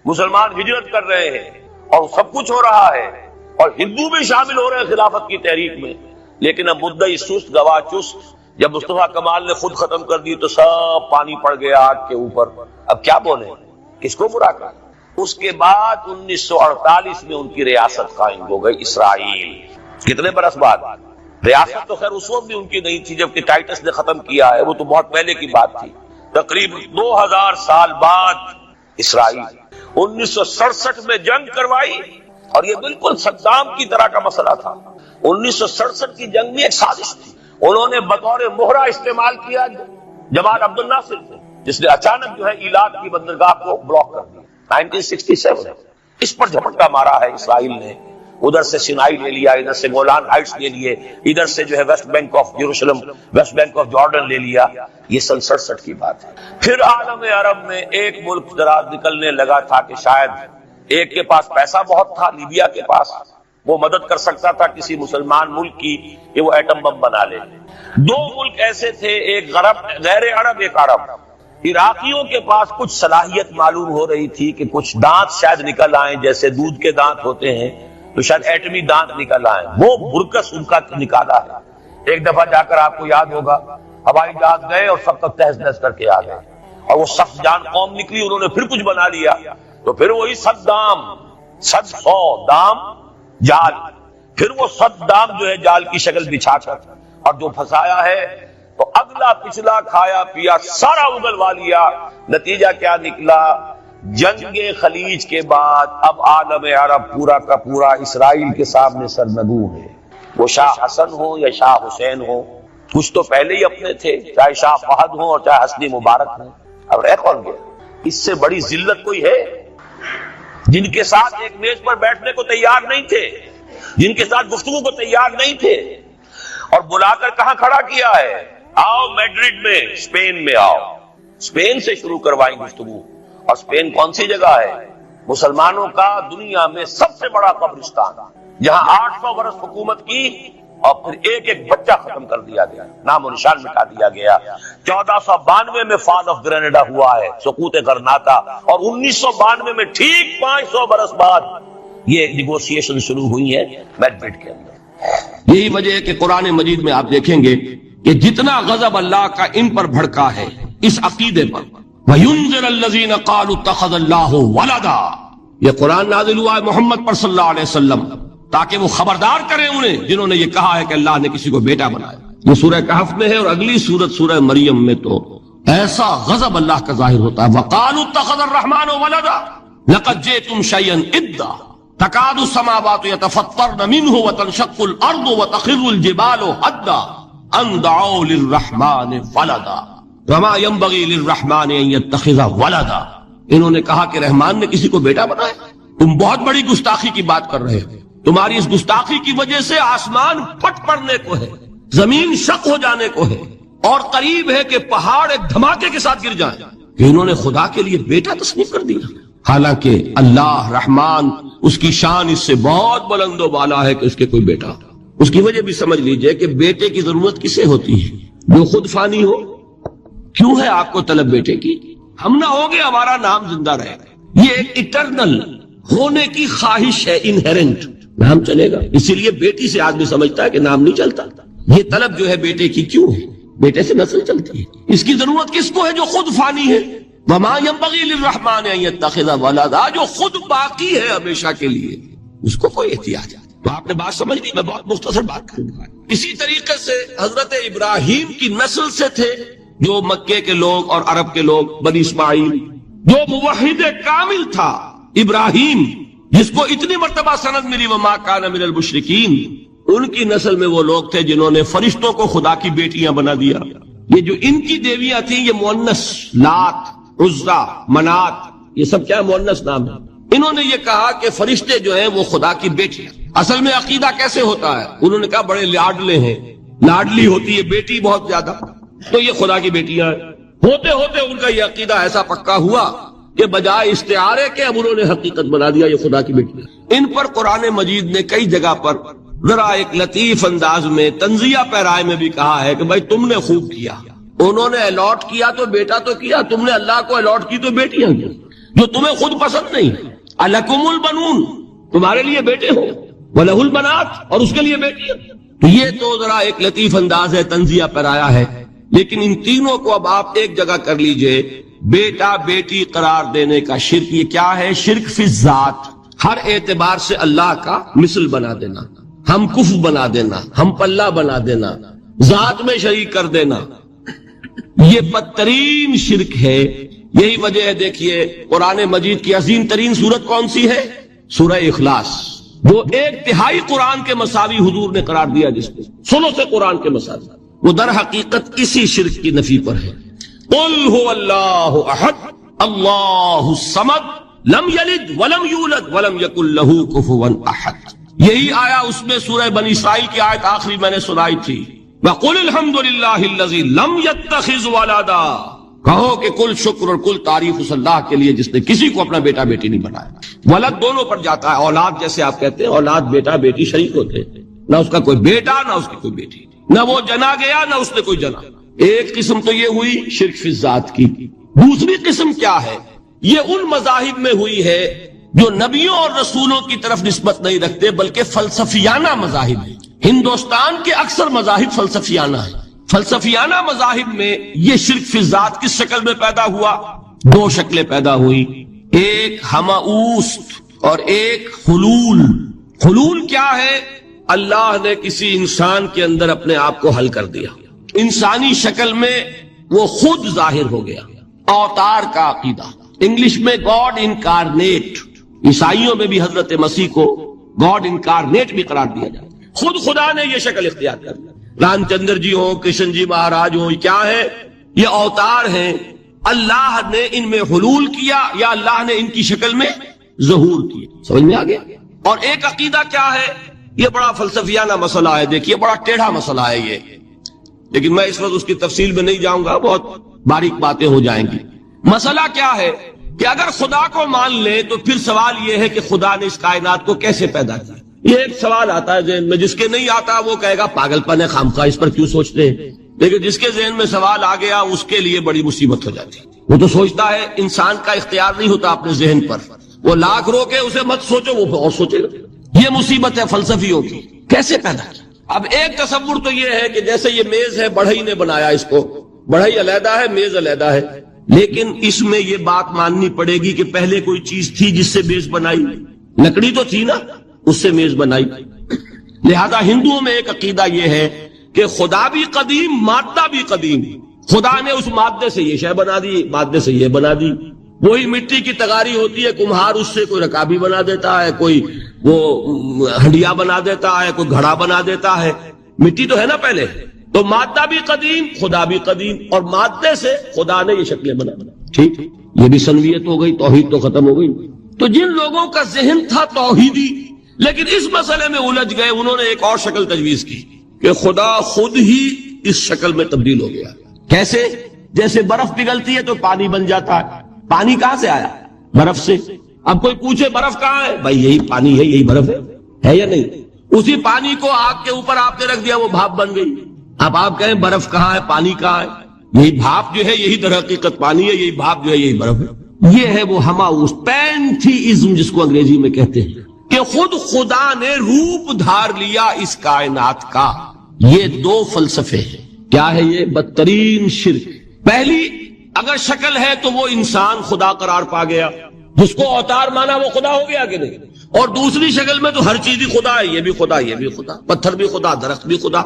مسلمان ہجرت کر رہے ہیں اور سب کچھ ہو رہا ہے، اور ہندو بھی شامل ہو رہے ہیں خلافت کی تحریک میں، لیکن اب مدعی سست گواہ چست۔ جب مصطفیٰ کمال نے خود ختم کر دی تو سب پانی پڑ گیا آگ کے اوپر، اب کیا بولیں، کس کو برا کریں؟ اس کے بعد 1948 میں ان کی ریاست قائم ہو گئی اسرائیل۔ کتنے برس بعد؟ ریاست تو خیر اس وقت بھی ان کی نہیں تھی جبکہ ٹائٹس نے ختم کیا ہے، وہ تو بہت پہلے کی بات تھی، تقریباً 2000 سال بعد اسرائیل۔ 1967 میں جنگ کروائی، اور یہ بالکل صدام کی طرح کا مسئلہ تھا۔ 1967 کی جنگ میں ایک سازش تھی، انہوں نے بطور مہرہ استعمال کیا جمال عبد الناصر کو، جس نے اچانک جو ہے ایلات کی بندرگاہ کو بلاک کر دیا 1967۔ اس پر جھپٹا مارا ہے اسرائیل نے، ادھر سے سینائی لے لیا، ادھر سے گولان ہائٹس لے لیے، ادھر سے جو ہے West Bank of Jerusalem, West Bank of Jordan لے لیا۔ یہ 67 کی بات ہے۔ پھر عالم عرب میں ایک ملک ذرا نکلنے لگا تھا کہ شاید ایک کے پاس پیسہ بہت تھا، لیبیا کے پاس، وہ مدد کر سکتا تھا کسی مسلمان ملک کی کہ وہ ایٹم بم بنا لے۔ دو ملک ایسے تھے، ایک غیر عرب، ایک عرب۔ عراقیوں کے پاس کچھ صلاحیت معلوم ہو رہی تھی کہ کچھ دانت شاید نکل آئیں، جیسے دودھ کے دانت ہوتے ہیں تو شاید ایٹمی دانت نکل آئیں، وہ برکس ان کا نکالا ہے۔ ایک دفعہ جا کر آپ کو یاد ہوگا ہوائی جہاز گئے اور سب تک تہز نہز کر کے آ گئے، اور وہ سخت جان قوم نکلی، انہوں نے پھر کچھ بنا لیا، تو پھر وہی 100 دام جال، پھر وہ 100 دام جو ہے جال کی شکل بچھا کر، اور جو پھنسایا ہے تو اگلا پچھلا کھایا پیا سارا اگلوا لیا۔ نتیجہ کیا نکلا؟ جنگ خلیج کے بعد اب عالم عرب پورا کا پورا اسرائیل کے سامنے سرنگو ہے، وہ شاہ حسن ہو یا شاہ حسین ہو، کچھ تو پہلے ہی اپنے تھے، چاہے شاہ فہد ہو اور چاہے حسنی مبارک ہو، اب رہ کون گیا؟ اس سے بڑی ذلت کوئی ہے؟ جن کے ساتھ ایک میز پر بیٹھنے کو تیار نہیں تھے، جن کے ساتھ گفتگو کو تیار نہیں تھے، اور بلا کر کہاں کھڑا کیا ہے؟ آؤ میڈرڈ میں، اسپین میں آؤ، اسپین سے شروع کروائیں گفتگو۔ اور اسپین کون سی جگہ ہے؟ مسلمانوں کا دنیا میں سب سے بڑا قبرستان، جہاں 800 برس حکومت کی اور پھر ایک ایک بچہ ختم کر دیا گیا، نام و نشان مٹا دیا گیا۔ 1492 میں فال آف گرینیڈا ہوا ہے، سقوط غرناطہ، اور 1992 میں ٹھیک 500 برس بعد یہ نیگوشیشن شروع ہوئی ہے میڈرڈ کے اندر۔ یہی وجہ ہے کہ قرآن مجید میں آپ دیکھیں گے کہ جتنا غضب اللہ کا ان پر بھڑکا ہے اس عقیدے پر، وَيُنذِرَ الَّذِينَ قَالُوا اتَّخَذَ اللَّهُ وَلَدًا، یہ قرآن نازل ہوا ہے محمد پر صلی اللہ علیہ وسلم تاکہ وہ خبردار کریں انہیں جنہوں نے یہ کہا ہے کہ اللہ نے کسی کو بیٹا بنایا۔ یہ سورہ کہف میں ہے، اور اگلی سورت سورہ مریم میں تو ایسا غضب اللہ کا ظاہر ہوتا ہے۔ وَقَالُوا اتَّخَذَ الرَّحْمَنُ وَلَدًا لَقَدْ جِئْتُمْ شَيْئًا إِدًّا تَكَادُ السَّمَاوَاتُ يَتَفَطَّرْنَ مِنْهُ وَتَنشَقُّ الْأَرْضُ وَتَخِرُّ الْجِبَالُ هَدًّا أَن دَعَوْا لِلرَّحْمَنِ وَلَدًا وَمَا يَنبَغِي لِلرَّحْمَنِ أَن يَتَّخِذَ وَلَدًا۔ انہوں نے کہا کہ رحمان نے کسی کو بیٹا بنایا۔ تم بہت بڑی گستاخی کی بات کر رہے ہو، تمہاری اس گستاخی کی وجہ سے آسمان پھٹ پڑنے کو ہے، زمین شق ہو جانے کو ہے، اور قریب ہے کہ پہاڑ ایک دھماکے کے ساتھ گر جائیں، کہ انہوں نے خدا کے لیے بیٹا تصنیف کر دیا، حالانکہ اللہ رحمان اس کی شان اس سے بہت بلند و بالا ہے کہ اس کے کوئی بیٹا۔ اس کی وجہ بھی سمجھ لیجئے کہ بیٹے کی ضرورت کسے ہوتی ہے؟ جو خود فانی ہو۔ کیوں ہے آپ کو طلب بیٹے کی؟ ہم نہ ہوگے ہمارا نام زندہ رہے گا، یہ ایک اٹرنل ہونے کی خواہش ہے، انہیرنٹ، نام چلے گا۔ اسی لیے بیٹی سے آدمی سمجھتا ہے کہ نام نہیں چلتا۔ یہ طلب جو ہے بیٹے کی کیوں ہے؟ بیٹے سے نسل چلتی ہے. اس کی ضرورت کس کو ہے؟ جو خود فانی ہے. وما ينبغي للرحمن ان يتخذ ولدا، جو خود باقی ہے ہمیشہ کے لیے، اس کو کوئی احتیاج ہے. تو آپ نے بات سمجھ لی. میں بہت مختصر بات کروں گا. اسی طریقے سے حضرت ابراہیم کی نسل سے تھے جو مکے کے لوگ اور عرب کے لوگ، بنی اسماعیل. جو موحد کامل تھا ابراہیم، جس کو اتنی مرتبہ سند ملی وما کان من المشرکین، ان کی نسل میں وہ لوگ تھے جنہوں نے فرشتوں کو خدا کی بیٹیاں بنا دیا. یہ جو ان کی دیویاں تھیں یہ مؤنث، لات، عزا، منات، یہ سب کیا مؤنث نام ہے. انہوں نے یہ کہا کہ فرشتے جو ہیں وہ خدا کی بیٹی. اصل میں عقیدہ کیسے ہوتا ہے؟ انہوں نے کہا بڑے لاڈلے ہیں، لاڈلی ہوتی ہے بیٹی بہت زیادہ، تو یہ خدا کی بیٹیاں ہیں. ہوتے ہوتے ان کا یہ عقیدہ ایسا پکا ہوا کہ بجائے استعارے کے اب انہوں نے حقیقت بنا دیا یہ خدا کی بیٹی. ان پر قرآن مجید نے کئی جگہ پر ذرا ایک لطیف انداز میں تنزیہ پیرائے میں بھی کہا ہے کہ بھائی تم نے خوب کیا، انہوں نے الاٹ کیا تو بیٹا تو کیا، تم نے اللہ کو الاٹ کی تو بیٹیاں کی جو تمہیں خود پسند نہیں. الکم البنون، تمہارے لیے بیٹے ہو، وَلَهُ الْبَنَاتُ، اور اس کے لیے بیٹیاں. تو یہ تو ذرا ایک لطیف انداز ہے، تنزیہ پیرایا ہے. لیکن ان تینوں کو اب آپ ایک جگہ کر لیجئے. بیٹا بیٹی قرار دینے کا شرک یہ کیا ہے؟ شرک فی الذات، ہر اعتبار سے اللہ کا مثل بنا دینا، ہم کف بنا دینا، ہم پلہ بنا دینا، ذات میں شریک کر دینا. یہ بدترین شرک ہے. یہی وجہ ہے دیکھیے قرآن مجید کی عظیم ترین سورت کون سی ہے؟ سورہ اخلاص، وہ 1/3 قرآن کے مساوی حضور نے قرار دیا، جس کو ثلث سے قرآن کے مساوی، وہ در حقیقت اسی شرک کی نفی پر ہے. قل هو اللہ احد اللہ الصمد لم یلد ولم یولد ولم یکن له کفوا احد. یہی آیا اس میں سورہ بنی اسرائیل کی آیت آخری میں نے سنائی تھی، وَقُلِ الْحَمْدُ لِلَّهِ الَّذِي لَمْ يَتَّخِذْ وَلَدًا. کہو کہ کل شکر اور کل تعریف اس اللہ کے لیے جس نے کسی کو اپنا بیٹا بیٹی نہیں بنایا. ولد دونوں پر جاتا ہے، اولاد جیسے آپ کہتے ہیں، اولاد بیٹا بیٹی شریک ہوتے ہیں، نہ اس کا کوئی بیٹا نہ اس کی کوئی بیٹی، نہ وہ جنا گیا نہ اس نے کوئی جنا. ایک قسم تو یہ ہوئی شرک فی الذات کی. دوسری قسم کیا ہے؟ یہ ان مذاہب میں ہوئی ہے جو نبیوں اور رسولوں کی طرف نسبت نہیں رکھتے بلکہ فلسفیانہ مذاہب ہیں. ہندوستان کے اکثر مذاہب فلسفیانہ ہیں. فلسفیانہ مذاہب میں یہ شرک فی الذات کس شکل میں پیدا ہوا؟ 2 شکلیں پیدا ہوئی، ایک ہماؤست اور ایک حلول. حلول کیا ہے؟ اللہ نے کسی انسان کے اندر اپنے آپ کو حل کر دیا، انسانی شکل میں وہ خود ظاہر ہو گیا. اوتار کا عقیدہ، انگلش میں گاڈ انکارنیٹ. عیسائیوں میں بھی حضرت مسیح کو گاڈ انکارنیٹ بھی قرار دیا جاتا ہے. خود خدا نے یہ شکل اختیار کر لی. رام چندر جی ہوں، کرشن جی مہاراج ہوں، کیا ہے؟ یہ اوتار ہیں. اللہ نے ان میں حلول کیا یا اللہ نے ان کی شکل میں ظہور کیا. سمجھ میں آ گیا؟ اور ایک عقیدہ کیا ہے؟ یہ بڑا فلسفیانہ مسئلہ ہے، دیکھیے بڑا ٹیڑھا مسئلہ ہے یہ، لیکن میں اس وقت اس کی تفصیل میں نہیں جاؤں گا، بہت باریک باتیں ہو جائیں گی. مسئلہ کیا ہے کہ اگر خدا کو مان لیں تو پھر سوال یہ ہے کہ خدا نے اس کائنات کو کیسے پیدا کیا. یہ ایک سوال آتا ہے ذہن میں، جس کے نہیں آتا وہ کہے گا پاگل پن ہے، خامخواہ اس پر کیوں سوچتے ہیں. لیکن جس کے ذہن میں سوال آ گیا اس کے لیے بڑی مصیبت ہو جاتی. وہ تو سوچتا ہے، انسان کا اختیار نہیں ہوتا اپنے ذہن پر. وہ لاکھ رو کے اسے مت سوچو، وہ اور سوچے گا. یہ مصیبت ہے فلسفیوں کی. کیسے پیدا کیا؟ اب ایک تصور تو یہ ہے کہ جیسے یہ میز ہے، بڑھئی نے بنایا اس کو، بڑھئی علیحدہ ہے، میز علیحدہ ہے. لیکن اس میں یہ بات ماننی پڑے گی کہ پہلے کوئی چیز تھی جس سے میز بنائی. لکڑی تو تھی نا، اس سے میز بنائی. لہذا ہندوؤں میں ایک عقیدہ یہ ہے کہ خدا بھی قدیم، مادہ بھی قدیم. خدا نے اس مادے سے یہ شے بنا دی، مادے سے یہ بنا دی. وہی مٹی کی تغاری ہوتی ہے، کمہار اس سے کوئی رکابی بنا دیتا ہے، کوئی وہ ہنڈیا بنا دیتا ہے، کوئی گھڑا بنا دیتا ہے. مٹی تو ہے نا پہلے. تو مادہ بھی قدیم، خدا بھی قدیم، اور مادے سے خدا نے یہ شکلیں بنا. ٹھیک، یہ بھی سنویت ہو گئی، توحید تو ختم ہو گئی. تو جن لوگوں کا ذہن تھا توحیدی لیکن اس مسئلے میں الجھ گئے، انہوں نے ایک اور شکل تجویز کی کہ خدا خود ہی اس شکل میں تبدیل ہو گیا. کیسے؟ جیسے برف پگھلتی ہے تو پانی بن جاتا ہے. پانی کہاں سے آیا؟ برف سے. اب کوئی پوچھے برف کہاں ہے؟ بھائی یہی پانی ہے، یہی برف ہے یا نہیں؟ اسی پانی کو آگ کے اوپر آپ نے رکھ دیا، وہ بھاپ بن گئی. اب آپ کہیں برف کہاں ہے، پانی کہاں ہے؟ یہی بھاپ جو ہے یہی در حقیقت پانی ہے، یہی بھاپ جو ہے یہی برف ہے. یہ ہے وہ ہماؤس پینتھیزم جس کو انگریزی میں کہتے ہیں، کہ خود خدا نے روپ دھار لیا اس کائنات کا. یہ 2 فلسفے ہیں. کیا ہے یہ؟ بدترین شرک۔ پہلی اگر شکل ہے تو وہ انسان خدا قرار پا گیا، جس کو اوتار مانا وہ خدا ہو گیا کہ نہیں؟ اور دوسری شکل میں تو ہر چیز ہی خدا ہے، یہ بھی خدا، یہ بھی خدا، پتھر بھی خدا، درخت بھی خدا،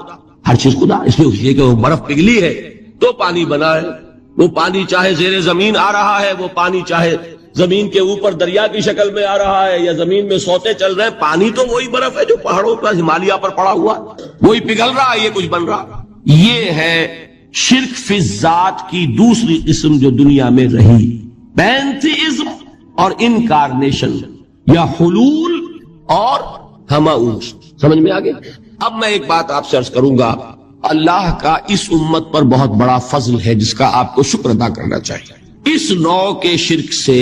ہر چیز خدا۔ اس لیے کہ وہ برف پگھلی ہے تو پانی بنا ہے، وہ پانی چاہے زیر زمین آ رہا ہے، وہ پانی چاہے زمین کے اوپر دریا کی شکل میں آ رہا ہے یا زمین میں سوتے چل رہے ہیں، پانی تو وہی برف ہے جو پہاڑوں پر ہمالیہ پر پڑا ہوا، وہی پگھل رہا ہے، یہ کچھ بن رہا۔ یہ ہے شرک فی الذات کی دوسری قسم جو دنیا میں رہی، پینتھیزم اور انکارنیشن، یا حلول اور ہماؤس۔ سمجھ میں آگے؟ اب میں ایک بات آپ سے عرض کروں گا، اللہ کا اس امت پر بہت بڑا فضل ہے جس کا آپ کو شکر ادا کرنا چاہیے۔ اس نوع کے شرک سے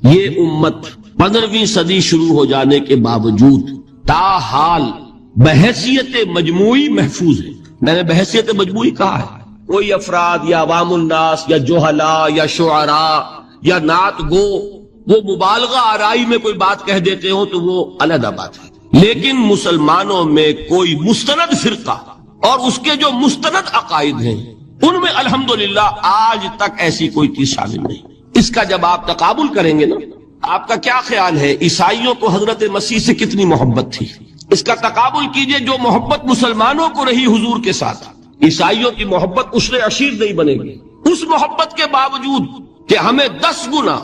یہ امت 15ویں صدی شروع ہو جانے کے باوجود تاحال بحیثیت مجموعی محفوظ ہے۔ میں نے بحیثیت مجموعی کہا ہے، کوئی افراد یا عوام الناس یا جوہلا یا شعراء یا نعت گو وہ مبالغہ آرائی میں کوئی بات کہہ دیتے ہو تو وہ علیحدہ بات ہے، لیکن مسلمانوں میں کوئی مستند فرقہ اور اس کے جو مستند عقائد ہیں ان میں الحمدللہ آج تک ایسی کوئی چیز شامل نہیں۔ اس کا جب آپ تقابل کریں گے نا، آپ کا کیا خیال ہے عیسائیوں کو حضرت مسیح سے کتنی محبت تھی؟ اس کا تقابل کیجئے جو محبت مسلمانوں کو رہی حضور کے ساتھ، عیسائیوں کی محبت عشر عشیر نہیں بنے گی۔ اس محبت کے باوجود کہ ہمیں 10 گنا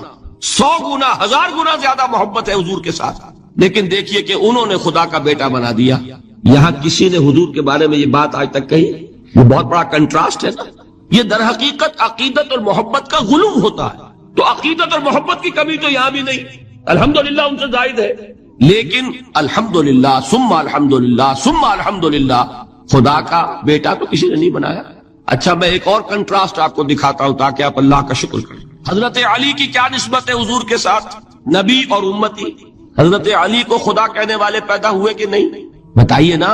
100 گنا 1000 گنا زیادہ محبت ہے حضور کے ساتھ، لیکن دیکھیے کہ انہوں نے خدا کا بیٹا بنا دیا۔ یہاں کسی نے حضور کے بارے میں یہ بات آج تک کہی؟ یہ بہت بڑا کنٹراسٹ ہے نا۔ یہ در حقیقت عقیدت اور محبت کا غلو ہوتا ہے، تو عقیدت اور محبت کی کمی تو یہاں بھی نہیں، الحمدللہ ان سے زائد ہے، لیکن الحمدللہ ثم الحمدللہ ثم الحمدللہ خدا کا بیٹا تو کسی نے نہیں بنایا۔ اچھا میں ایک اور کنٹراسٹ آپ کو دکھاتا ہوں تاکہ آپ اللہ کا شکر کریں۔ حضرت علی کی کیا نسبت ہے حضور کے ساتھ؟ نبی اور امتی۔ حضرت علی کو خدا کہنے والے پیدا ہوئے کہ نہیں؟ بتائیے نا،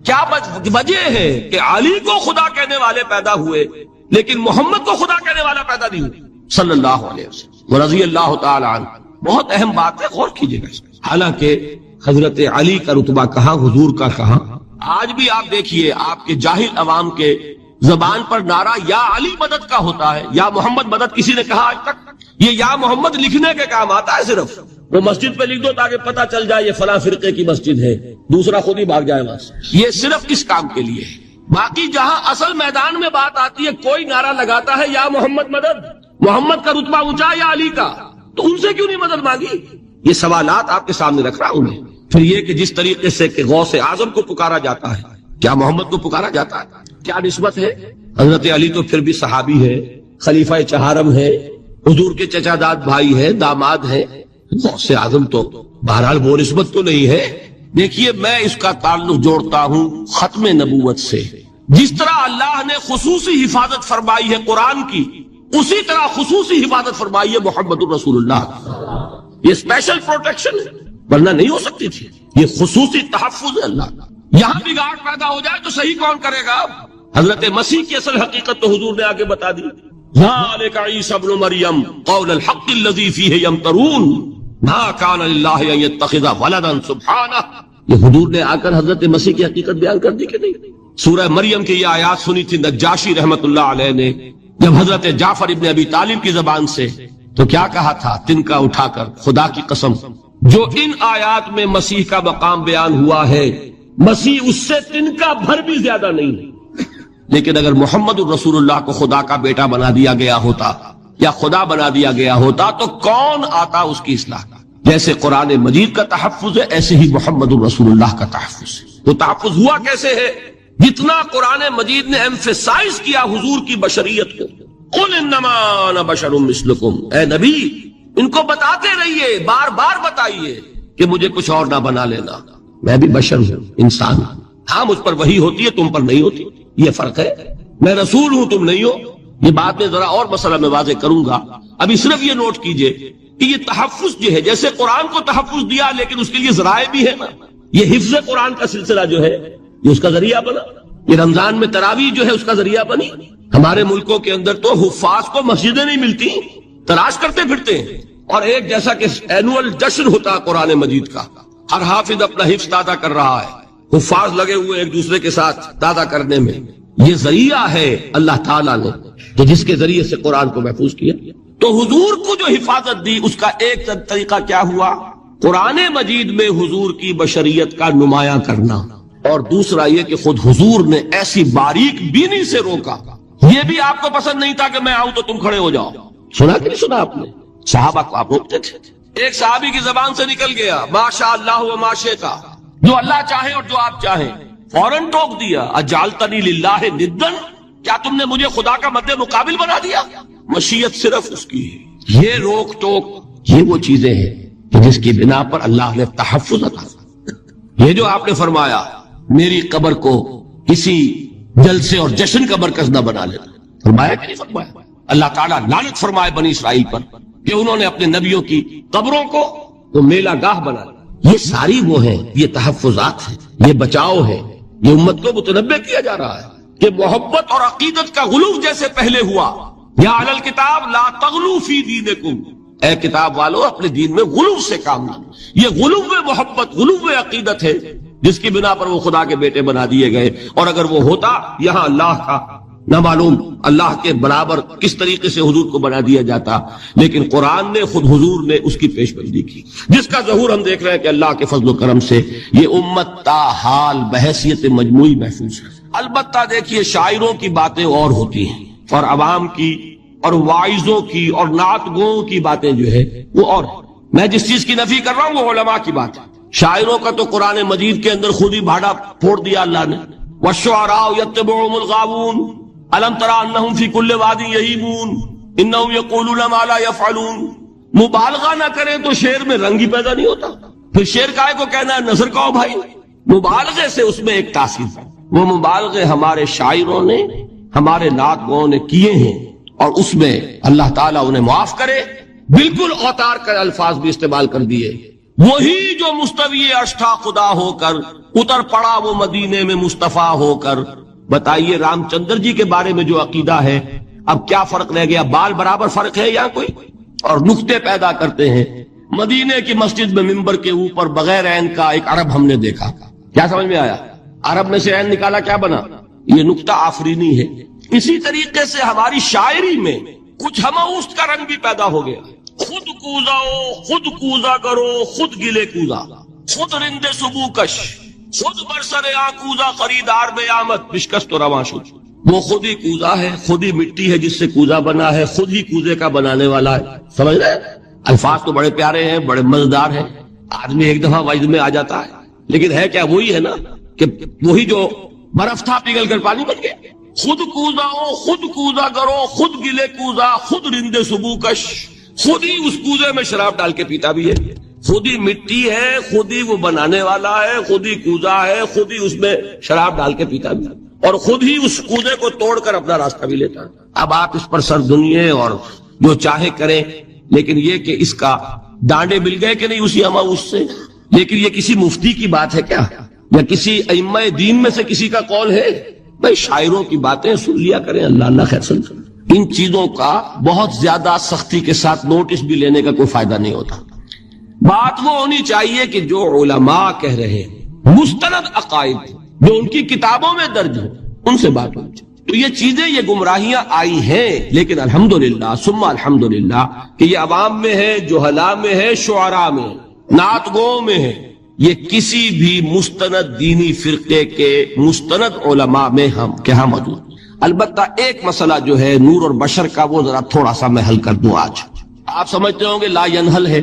کیا وجہ ہے کہ علی کو خدا کہنے والے پیدا ہوئے لیکن محمد کو خدا کہنے والا پیدا نہیں ہوئے صلی اللہ علیہ وسلم ورضی اللہ تعالی عنہ؟ بہت اہم بات ہے، غور کیجیے گا۔ حالانکہ حضرت علی کا رتبہ کہاں، حضور کا کہاں؟ آج بھی آپ دیکھیے آپ کے جاہل عوام کے زبان پر نعرہ یا علی مدد کا ہوتا ہے، یا محمد مدد کسی نے کہا آج تک؟ یہ یا محمد لکھنے کے کام آتا ہے، صرف وہ مسجد پہ لکھ دو تاکہ پتہ چل جائے یہ فلاں فرقے کی مسجد ہے، دوسرا خود ہی بھاگ جائے وہاں سے۔ یہ صرف کس کام کے لیے ہے؟ باقی جہاں اصل میدان میں بات آتی ہے کوئی نعرہ لگاتا ہے یا محمد مدد، محمد کا رتبہ اونچا یا علی کا، تو ان سے کیوں نہیں مدد مانگی؟ یہ سوالات آپ کے سامنے رکھ رہا ہوں میں۔ پھر یہ کہ جس طریقے سے کہ غوث اعظم کو پکارا جاتا ہے، کیا محمد کو پکارا جاتا ہے؟ کیا نسبت ہے؟ حضرت علی تو پھر بھی صحابی ہے، خلیفہ چہارم ہے، حضور کے چچا داد بھائی ہے، داماد ہے، غوث اعظم تو بہرحال وہ نسبت تو نہیں ہے۔ دیکھیے میں اس کا تعلق جوڑتا ہوں ختم نبوت سے۔ جس طرح اللہ نے خصوصی حفاظت فرمائی ہے قرآن کی، اسی طرح خصوصی حفاظت فرمائی ہے محمد الرسول اللہ۔ یہ اسپیشل پروٹیکشن ہے، ورنہ نہیں ہو سکتی تھی۔ یہ خصوصی تحفظ ہے اللہ کا۔ یہاں بگاڑ پیدا ہو جائے تو صحیح کون کرے گا؟ حضرت مسیح کی اصل حقیقت تو حضور نے آگے بتا دی، ذالک عیسی ابن مریم قول الحق الذی فیہ یمترون ما کان للہ ان یتخذ ولدا سبحانہ۔ یہ حضور نے آ کر حضرت مسیح کی حقیقت بیان کر دی کہ نہیں؟ سورہ مریم کی یہ آیات سنی تھی نجاشی رحمت اللہ علیہ نے جب حضرت جعفر ابن ابی طالب کی زبان سے، تو کیا کہا تھا تنکا اٹھا کر، خدا کی قسم جو ان آیات میں مسیح کا مقام بیان ہوا ہے مسیح اس سے تنکا بھر بھی زیادہ نہیں ہے۔ لیکن اگر محمد الرسول اللہ کو خدا کا بیٹا بنا دیا گیا ہوتا یا خدا بنا دیا گیا ہوتا تو کون آتا اس کی اصلاح کا؟ جیسے قرآن مجید کا تحفظ ہے ایسے ہی محمد الرسول اللہ کا تحفظ ہے۔ تو تحفظ ہوا کیسے ہے؟ جتنا قرآن مجید نے ایمفیسائز کیا حضور کی بشریت کو، قل انما انا بشر مثلکم، اے نبی ان کو بتاتے رہیے، بار بار بتائیے کہ مجھے کچھ اور نہ بنا لینا، میں بھی بشر ہوں، انسان ہوں۔ ہاں مجھ پر وحی ہوتی ہے، تم پر نہیں ہوتی، یہ فرق ہے۔ میں رسول ہوں، تم نہیں ہو۔ یہ بات میں ذرا اور مسئلہ میں واضح کروں گا، ابھی صرف یہ نوٹ کیجئے کہ یہ تحفظ جو ہے، جیسے قرآن کو تحفظ دیا لیکن اس کے لیے ذرائع بھی ہے نا۔ یہ حفظ قرآن کا سلسلہ جو ہے یہ اس کا ذریعہ بنا، یہ رمضان میں تراویح جو ہے اس کا ذریعہ بنی۔ ہمارے ملکوں کے اندر تو حفاظ کو مسجدیں نہیں ملتی، تلاش کرتے پھرتے ہیں، اور ایک جیسا کہ اینول جشن ہوتا ہے قرآن مجید کا، ہر حافظ اپنا حفظ تازہ کر رہا ہے، حفاظ لگے ہوئے ایک دوسرے کے ساتھ تازہ کرنے میں، یہ ذریعہ ہے اللہ تعالیٰ نے کہ جس کے ذریعے سے قرآن کو محفوظ کیا. تو حضور کو جو حفاظت دی اس کا ایک طریقہ کیا ہوا؟ قرآن مجید میں حضور کی بشریت کا نمایاں کرنا، اور دوسرا یہ کہ خود حضور نے ایسی باریک بینی سے روکا. یہ بھی آپ کو پسند نہیں تھا کہ میں آؤں تو تم کھڑے ہو جاؤ. سنا کہ نہیں سنا آپ نے؟ صحابہ کو آپ روکتے تھے. ایک صحابی کی زبان سے نکل گیا ما شاء اللہ و ما شئت، جو اللہ چاہے اور جو آپ چاہیں، فوراً ٹوک دیا اجعلتنی للہ ندًا، کیا تم نے مجھے خدا کا مد مقابل بنا دیا؟ مشیت صرف اس کی ہے. یہ روک ٹوک یہ وہ چیزیں ہیں کہ جس کی بنا پر اللہ نے تحفظ عطا. یہ جو آپ نے فرمایا میری قبر کو کسی جلسے اور جشن کا مرکز نہ بنا لینا، فرمایا کہ نہیں فرمایا؟ اللہ تعالیٰ لعنت فرمائے بنی اسرائیل پر کہ انہوں نے اپنے نبیوں کی قبروں کو تو میلہ گاہ بنا لیا. یہ ساری وہ ہیں، یہ تحفظات ہیں، یہ بچاؤ ہے. یہ امت کو متنبہ کیا جا رہا ہے کہ محبت اور عقیدت کا غلو جیسے پہلے ہوا، یا اہل الکتاب لا تغلو فی دینکم، اے کتاب والو اپنے دین میں غلو سے کام نہ. یہ غلو محبت، غلو عقیدت ہے جس کی بنا پر وہ خدا کے بیٹے بنا دیے گئے. اور اگر وہ ہوتا یہاں اللہ کا نہ معلوم اللہ کے برابر کس طریقے سے حضور کو بنا دیا جاتا. لیکن قرآن نے خود حضور نے اس کی پیش بندی کی، جس کا ظہور ہم دیکھ رہے ہیں کہ اللہ کے فضل و کرم سے یہ امت تا حال بحیثیت مجموعی محفوظ ہے. البتہ دیکھیے شاعروں کی باتیں اور ہوتی ہیں، اور عوام کی اور واعظوں کی اور نعت گوؤں کی باتیں جو ہے وہ اور ہے. میں جس چیز کی نفی کر رہا ہوں وہ علماء کی بات ہے. شاعروں کا تو قرآن مجید کے اندر خود ہی بھاڑا پھوڑ دیا اللہ نے. والشعراء يتبعهم الغاوون الم تر انہم فی کل واد یہیمون انہم یقولون ما لا یفعلون. مبالغہ نہ کریں تو شعر میں رنگ ہی پیدا نہیں ہوتا. پھر شعر کائے کو کہنا ہے نظر کہو بھائی. مبالغے سے اس میں ایک تاثیر ہے. وہ مبالغے ہمارے شاعروں نے ہمارے نعت گاؤں نے کیے ہیں، اور اس میں اللہ تعالیٰ انہیں معاف کرے بالکل اوتار کر الفاظ بھی استعمال کر دیے. وہی جو مستوی عرش تھا خدا ہو کر اتر پڑا وہ مدینے میں مصطفیٰ ہو کر. بتائیے رام چندر جی کے بارے میں جو عقیدہ ہے، اب کیا فرق رہ گیا؟ بال برابر فرق ہے یا کوئی؟ اور نقطے پیدا کرتے ہیں. مدینے کی مسجد میں ممبر کے اوپر بغیر عین کا ایک عرب ہم نے دیکھا. کیا سمجھ میں آیا؟ عرب میں سے عین نکالا، کیا بنا؟ یہ نقطہ آفرینی ہے. اسی طریقے سے ہماری شاعری میں کچھ ہماؤست کا رنگ بھی پیدا ہو گیا. خود کوزاؤ خود کوزا کرو خود گلے کوزا، خود رندے صبو کش، خود برسر آکوزا خریدار بے آمد بشکست و رواں شد. وہ خود ہی کوزا ہے، خود ہی مٹی ہے جس سے کوزا بنا ہے، خود ہی کوزے کا بنانے والا ہے. سمجھ رہے ہیں؟ الفاظ تو بڑے پیارے ہیں، بڑے مزیدار ہیں، آدمی ایک دفعہ وجد میں آ جاتا ہے. لیکن ہے کیا؟ وہی ہے نا کہ وہی جو برف تھا پگھل کر پانی بن گیا. خود کوزاؤ خود کوزا کرو خود گلے کوزا خود رندے صبو کش. خود ہی اس کوزے میں شراب ڈال کے پیتا بھی ہے، خود ہی مٹی ہے، خود ہی وہ بنانے والا ہے، خود ہی کوزا ہے، خود ہی اس میں شراب ڈال کے پیتا بھی ہے، اور خود ہی اس کوزے کو توڑ کر اپنا راستہ بھی لیتا ہے. اب آپ اس پر سر دنیے اور جو چاہے کریں، لیکن یہ کہ اس کا ڈانڈے مل گئے کہ نہیں اسی ہماؤس سے. لیکن یہ کسی مفتی کی بات ہے کیا، یا کسی ائمہ دین میں سے کسی کا قول ہے؟ بھائی شاعروں کی باتیں سن لیا کریں، اللہ اللہ خیر سن. ان چیزوں کا بہت زیادہ سختی کے ساتھ نوٹس بھی لینے کا کوئی فائدہ نہیں ہوتا. بات وہ ہونی چاہیے کہ جو علماء کہہ رہے ہیں مستند عقائد جو ان کی کتابوں میں درج ہیں ان سے بات ہونی چاہیے. تو یہ چیزیں یہ گمراہیاں آئی ہیں، لیکن الحمدللہ ثم الحمدللہ کہ یہ عوام میں ہے، جہلاء میں ہے، شعراء میں، نعت گوؤں میں ہے. یہ کسی بھی مستند دینی فرقے کے مستند علماء میں ہم کہاں موجود. البتہ ایک مسئلہ جو ہے نور اور بشر کا وہ ذرا تھوڑا سا میں حل کر دوں. آج آپ سمجھتے ہوں گے لا ینحل ہے.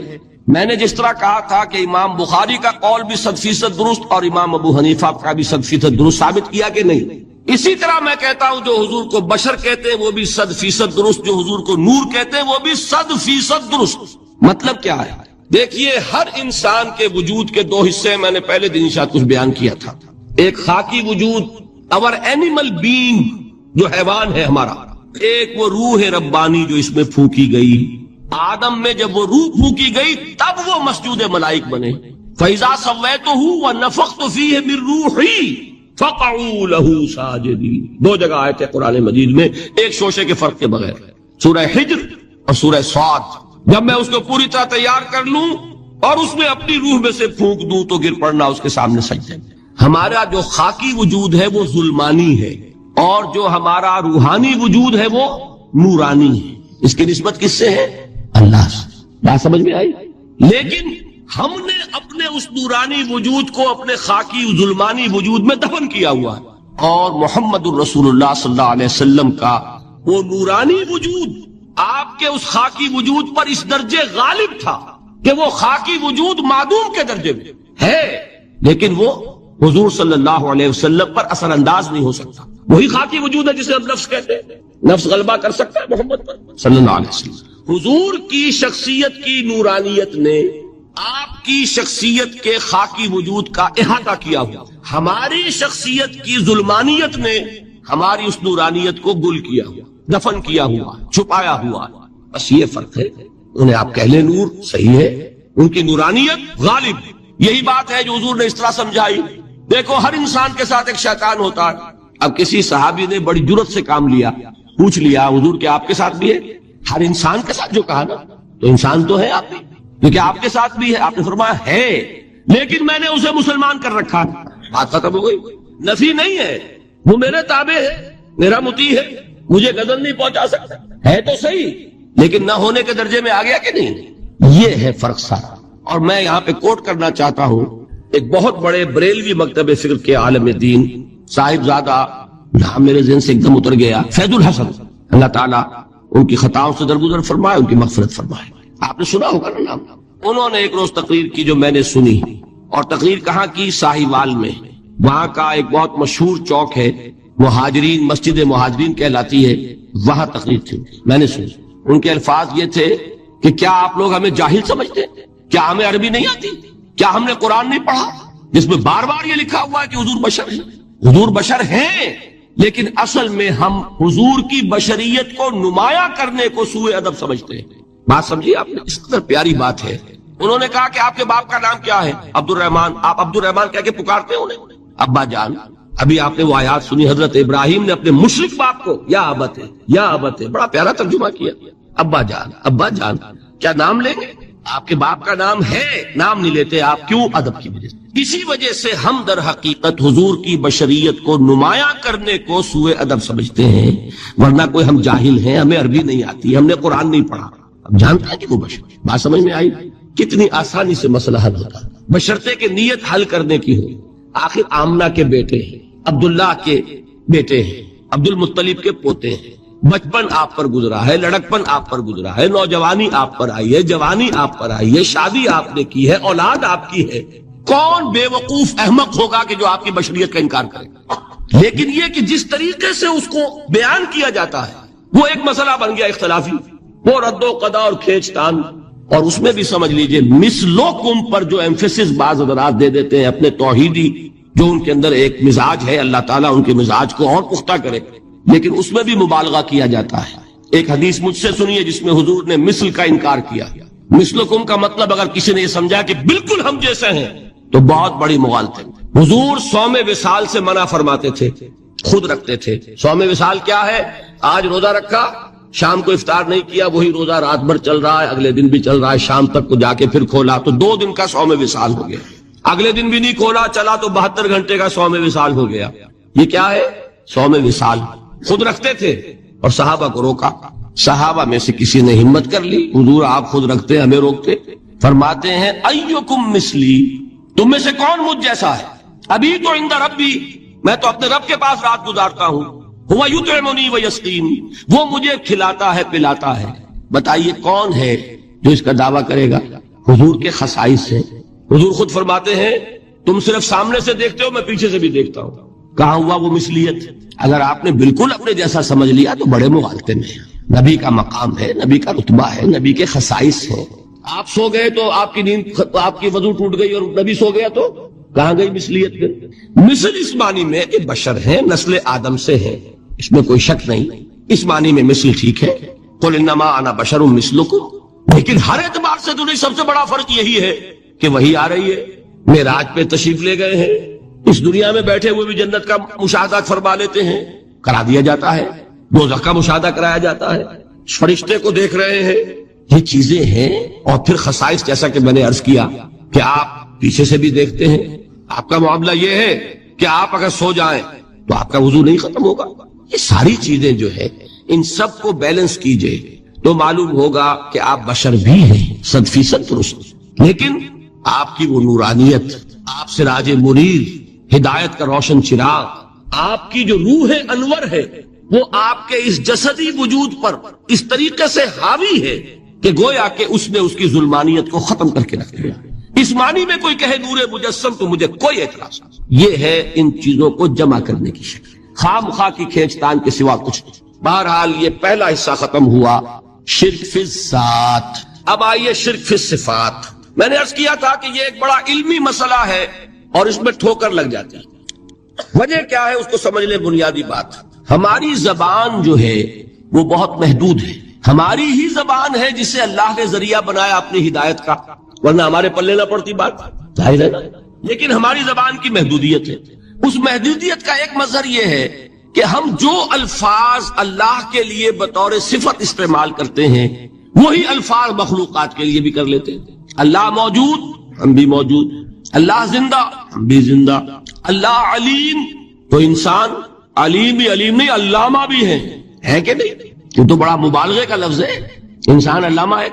میں نے جس طرح کہا تھا کہ امام بخاری کا قول بھی 100% درست اور امام ابو حنیفہ کا بھی 100% درست ثابت کیا کہ نہیں، اسی طرح میں کہتا ہوں جو حضور کو بشر کہتے ہیں وہ بھی 100% درست، جو حضور کو نور کہتے ہیں وہ بھی 100% درست. مطلب کیا ہے؟ دیکھیے ہر انسان کے وجود کے دو حصے میں نے پہلے دن شاید کچھ بیان کیا تھا. ایک خاکی وجود اور اینیمل بینگ جو حیوان ہے ہمارا، ایک وہ روح ربانی جو اس میں پھونکی گئی. آدم میں جب وہ روح پھونکی گئی تب وہ مسجود ملائک بنے. فَإِذَا سَوَّيْتُهُ وَنَفَخْتُ فِيهِ مِن رُوحِي فَقَعُوا لَهُ سَاجِدِينَ. دو جگہ آئے تھے قرآن مجید میں ایک شوشے کے فرق کے بغیر، سورہ حجر اور سورہ صاد. جب میں اس کو پوری طرح تیار کر لوں اور اس میں اپنی روح میں سے پھونک دوں تو گر پڑنا اس کے سامنے سجدے. ہمارا جو خاکی وجود ہے وہ ظلمانی ہے، اور جو ہمارا روحانی وجود ہے وہ نورانی ہے. اس کی نسبت کس سے ہے؟ اللہ سے. بات سمجھ میں آئی؟ لیکن ہم نے اپنے اس نورانی وجود کو اپنے خاکی ظلمانی وجود میں دفن کیا ہوا ہے، اور محمد الرسول اللہ صلی اللہ علیہ وسلم کا وہ نورانی وجود آپ کے اس خاکی وجود پر اس درجے غالب تھا کہ وہ خاکی وجود معدوم کے درجے میں ہے، لیکن وہ حضور صلی اللہ علیہ وسلم پر اثر انداز نہیں ہو سکتا. وہی خاکی وجود ہے جسے ہم نفس کہتے ہیں. نفس غلبہ کر سکتا ہے محمد پر صلی اللہ علیہ وسلم. حضور کی شخصیت کی نورانیت نے آپ کی شخصیت کے خاکی وجود کا احاطہ کیا ہوا. ہماری شخصیت کی ظلمانیت نے ہماری اس نورانیت کو گل کیا ہوا، دفن کیا ہوا، چھپایا ہوا. بس یہ فرق ہے. انہیں آپ کہہ لیں نور، صحیح ہے، ان کی نورانیت غالب. یہی بات ہے جو حضور نے اس طرح سمجھائی. دیکھو ہر انسان کے ساتھ ایک شیطان ہوتا ہے. اب کسی صحابی نے بڑی جرت سے کام لیا، پوچھ لیا حضور کہ آپ کے ساتھ بھی ہے؟ ہر انسان کے ساتھ جو کہا نا، تو انسان تو ہے آپ بھی، کیونکہ آپ کے ساتھ بھی ہے. آپ نے فرمایا ہے، لیکن میں نے اسے مسلمان کر رکھا. بات ختم ہو گئی. نفی نہیں ہے، وہ میرے تابع ہے، میرا مطیع ہے، مجھے غضب نہیں پہنچا سکتا. ہے تو صحیح، لیکن نہ ہونے کے درجے میں آ گیا کہ نہیں. یہ ہے فرق سارا. اور میں یہاں پہ کوٹ کرنا چاہتا ہوں ایک بہت بڑے بریلوی مکتب فکر کے عالم دین صاحبزادہ، نام میرے ذہن سے ایک دم اتر گیا، فیض الحسن. اللہ تعالیٰ ان کی خطاؤں سے درگزر فرمائے، ان کی مغفرت فرمائے. آپ نے سنا ہوگا نا نام. انہوں نے ایک روز تقریر کی جو میں نے سنی، اور تقریر کہاں کی؟ ساہیوال میں. وہاں کا ایک بہت مشہور چوک ہے، مہاجرین، مسجد مہاجرین کہلاتی ہے، وہاں تقریر تھی. میں نے سنی. ان کے الفاظ یہ تھے کہ کیا آپ لوگ ہمیں جاہل سمجھتے ہیں؟ کیا ہمیں عربی نہیں آتی؟ کیا ہم نے قرآن نہیں پڑھا جس میں بار بار یہ لکھا ہوا ہے کہ حضور بشر ہیں؟ حضور بشر ہیں، لیکن اصل میں ہم حضور کی بشریت کو نمایاں کرنے کو سوء ادب سمجھتے ہیں. بات سمجھیے آپ نے، اس قدر پیاری بات ہے. انہوں نے کہا کہ آپ کے باپ کا نام کیا ہے؟ عبد الرحمان. آپ عبد الرحمان کہہ کے پکارتے ہیں انہیں؟ ابا جان. ابھی آپ نے وہ آیات سنی، حضرت ابراہیم نے اپنے مشرک باپ کو یا ابت ہے، یا ابت ہے، بڑا پیارا ترجمہ کیا. ابا جان، ابا جان. کیا نام لیں گے؟ آپ کے باپ کا نام ہے، نام نہیں لیتے آپ. کیوں؟ ادب کی وجہ سے. اسی وجہ سے ہم در حقیقت حضور کی بشریت کو نمایاں کرنے کو سوء ادب سمجھتے ہیں، ورنہ کوئی ہم جاہل ہیں، ہمیں عربی نہیں آتی، ہم نے قرآن نہیں پڑھا. اب جانتے ہیں کہ وہ بشر. بات سمجھ میں آئی؟ کتنی آسانی سے مسئلہ حل ہوتا، بشرطے کہ نیت حل کرنے کی ہو. آخر آمنہ کے بیٹے ہیں، عبداللہ کے بیٹے ہیں، عبد المطلب کے پوتے ہیں. بچپن آپ پر گزرا ہے، لڑکپن آپ پر گزرا ہے، نوجوانی آپ پر آئی ہے، جوانی آپ پر آئی ہے، شادی آپ نے کی ہے، اولاد آپ کی ہے. کون بے وقوف احمق ہوگا کہ جو آپ کی بشریت کا انکار کرے؟ لیکن یہ کہ جس طریقے سے اس کو بیان کیا جاتا ہے وہ ایک مسئلہ بن گیا اختلافی، وہ رد و قضا اور کھینچ تان. اور اس میں بھی سمجھ لیجئے مثلکم پر جو ایمفیسس بعض حضرات دے دیتے ہیں اپنے توحیدی، جو ان کے اندر ایک مزاج ہے، اللہ تعالیٰ ان کے مزاج کو اور پختہ کرے، لیکن اس میں بھی مبالغہ کیا جاتا ہے. ایک حدیث مجھ سے سنیے جس میں حضور نے مثل کا انکار کیا. مثلکم کا مطلب اگر کسی نے یہ سمجھا کہ بالکل ہم جیسے ہیں تو بہت بڑی مغالطہ ہے. حضور صوم وصال سے منع فرماتے تھے، خود رکھتے تھے. صوم وصال کیا ہے؟ آج روزہ رکھا، شام کو افطار نہیں کیا، وہی روزہ رات بھر چل رہا ہے، اگلے دن بھی چل رہا ہے، شام تک کو جا کے پھر کھولا تو 2 دن کا صوم وصال ہو گیا. اگلے دن بھی نہیں کھولا، چلا تو 72 گھنٹے کا صوم وصال ہو گیا. یہ کیا ہے؟ صوم وصال. خود رکھتے تھے اور صحابہ کو روکا. صحابہ میں سے کسی نے ہمت کر لی، حضور آپ خود رکھتے ہمیں روکتے. فرماتے ہیں ایکم مثلی، تم میں سے کون مجھ جیسا ہے؟ ابھی تو عند ربی، میں تو اپنے رب کے پاس رات گزارتا ہوں. ہوا یطعمنی ویسقین، وہ مجھے کھلاتا ہے پلاتا ہے. بتائیے کون ہے جو اس کا دعویٰ کرے گا؟ حضور کے خصائص ہیں. حضور خود فرماتے ہیں تم صرف سامنے سے دیکھتے ہو، میں پیچھے سے بھی دیکھتا ہوں. کہاں ہوا وہ مثلیت؟ اگر آپ نے بالکل اپنے جیسا سمجھ لیا تو بڑے مغالطے میں ہیں. نبی کا مقام ہے، نبی کا رتبہ ہے، نبی کے خصائص ہیں. آپ سو گئے تو آپ کی نیند، آپ کی وضو ٹوٹ گئی اور نبی سو گیا تو کہاں گئی مثلیت؟ مثل اس معنی میں کہ بشر ہیں، نسل آدم سے ہیں، اس میں کوئی شک نہیں. اس معنی میں مثل ٹھیک ہے، قل انما انا بشر مثلکم. لیکن ہر اعتبار سے تو نہیں. سب سے بڑا فرق یہی ہے کہ وہی آ رہی ہے. معراج پہ تشریف لے گئے ہیں، اس دنیا میں بیٹھے ہوئے بھی جنت کا مشاہدہ فرما لیتے ہیں، کرا دیا جاتا ہے. دوزخ کا مشاہدہ کرایا جاتا ہے، فرشتے کو دیکھ رہے ہیں. یہ چیزیں ہیں. اور پھر خصائص جیسا کہ میں نے عرض کیا کہ آپ پیچھے سے بھی دیکھتے ہیں. آپ کا معاملہ یہ ہے کہ آپ اگر سو جائیں تو آپ کا وضو نہیں ختم ہوگا. یہ ساری چیزیں جو ہے ان سب کو بیلنس کیجئے تو معلوم ہوگا کہ آپ بشر بھی ہیں 100% درست، لیکن آپ کی وہ نورانیت، آپ سراج منیر، ہدایت کا روشن چراغ، آپ کی جو روح انور ہے وہ آپ کے اس جسدی وجود پر اس طریقے سے حاوی ہے کہ گویا کہ اس نے اس کی ظلمانیت کو ختم کر کے رکھ دیا. اس معنی میں کوئی کہے نور مجسم تو مجھے کوئی اعتراض نہیں. یہ ہے ان چیزوں کو جمع کرنے کی شکل، خام خواہ کی کھینچ تان کے سوا کچھ نہیں. بہرحال یہ پہلا حصہ ختم ہوا، شرک فی الذات. اب آئیے شرک فی الصفات. میں نے عرض کیا تھا کہ یہ ایک بڑا علمی مسئلہ ہے اور اس میں ٹھوکر لگ جاتی ہے. وجہ کیا ہے اس کو سمجھ لیں. بنیادی بات، ہماری زبان جو ہے وہ بہت محدود ہے. ہماری ہی زبان ہے جسے اللہ نے ذریعہ بنایا اپنی ہدایت کا، ورنہ ہمارے پلے نہ پڑتی بات، ظاہر ہے نا. لیکن ہماری زبان کی محدودیت ہے. اس محدودیت کا ایک مظہر یہ ہے کہ ہم جو الفاظ اللہ کے لیے بطور صفت استعمال کرتے ہیں وہی الفاظ مخلوقات کے لیے بھی کر لیتے ہیں. اللہ موجود، ہم بھی موجود. اللہ زندہ، ہم بھی زندہ. اللہ علیم، تو انسان علیم بھی علیم نہیں، علامہ بھی ہے کہ نہیں؟ یہ تو بڑا مبالغے کا لفظ ہے. انسان علامہ ہے.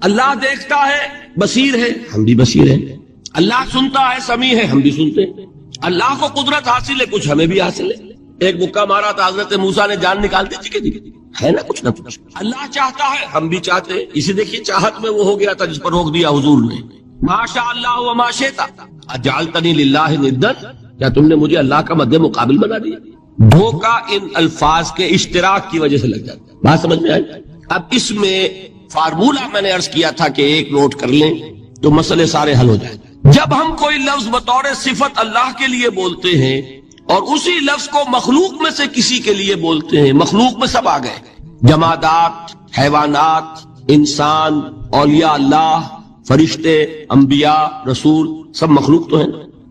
اللہ دیکھتا ہے، بصیر ہے، ہم بھی بصیر ہیں. اللہ سنتا ہے، سمیع ہے، ہم بھی سنتے ہیں. اللہ کو قدرت حاصل ہے، کچھ ہمیں بھی حاصل ہے. ایک مکہ مارا تھا حضرت موسیٰ نے، جان نکال دی تھی کہ ہے نا کچھ نہ کچھ. اللہ چاہتا ہے، ہم بھی چاہتے ہیں. اسی دیکھیے چاہت میں وہ ہو گیا تھا جس پر روک دیا حضور نے. ما شاء اللہ وما شئت اجعلتنی للہ ندا، کیا تم نے مجھے اللہ کا مد مقابل بنا دیا؟ دھوکہ ان الفاظ کے اشتراک کی وجہ سے لگ جاتا ہے. بات سمجھ میں آئی؟ اب اس میں فارمولہ میں نے عرض کیا تھا کہ ایک نوٹ کر لیں تو مسئلے سارے حل ہو جائیں. جب ہم کوئی لفظ بطور صفت اللہ کے لیے بولتے ہیں اور اسی لفظ کو مخلوق میں سے کسی کے لیے بولتے ہیں، مخلوق میں سب آ گئے، جمادات، حیوانات، انسان، اولیاء اللہ، فرشتے، انبیاء، رسول، سب مخلوق تو ہیں،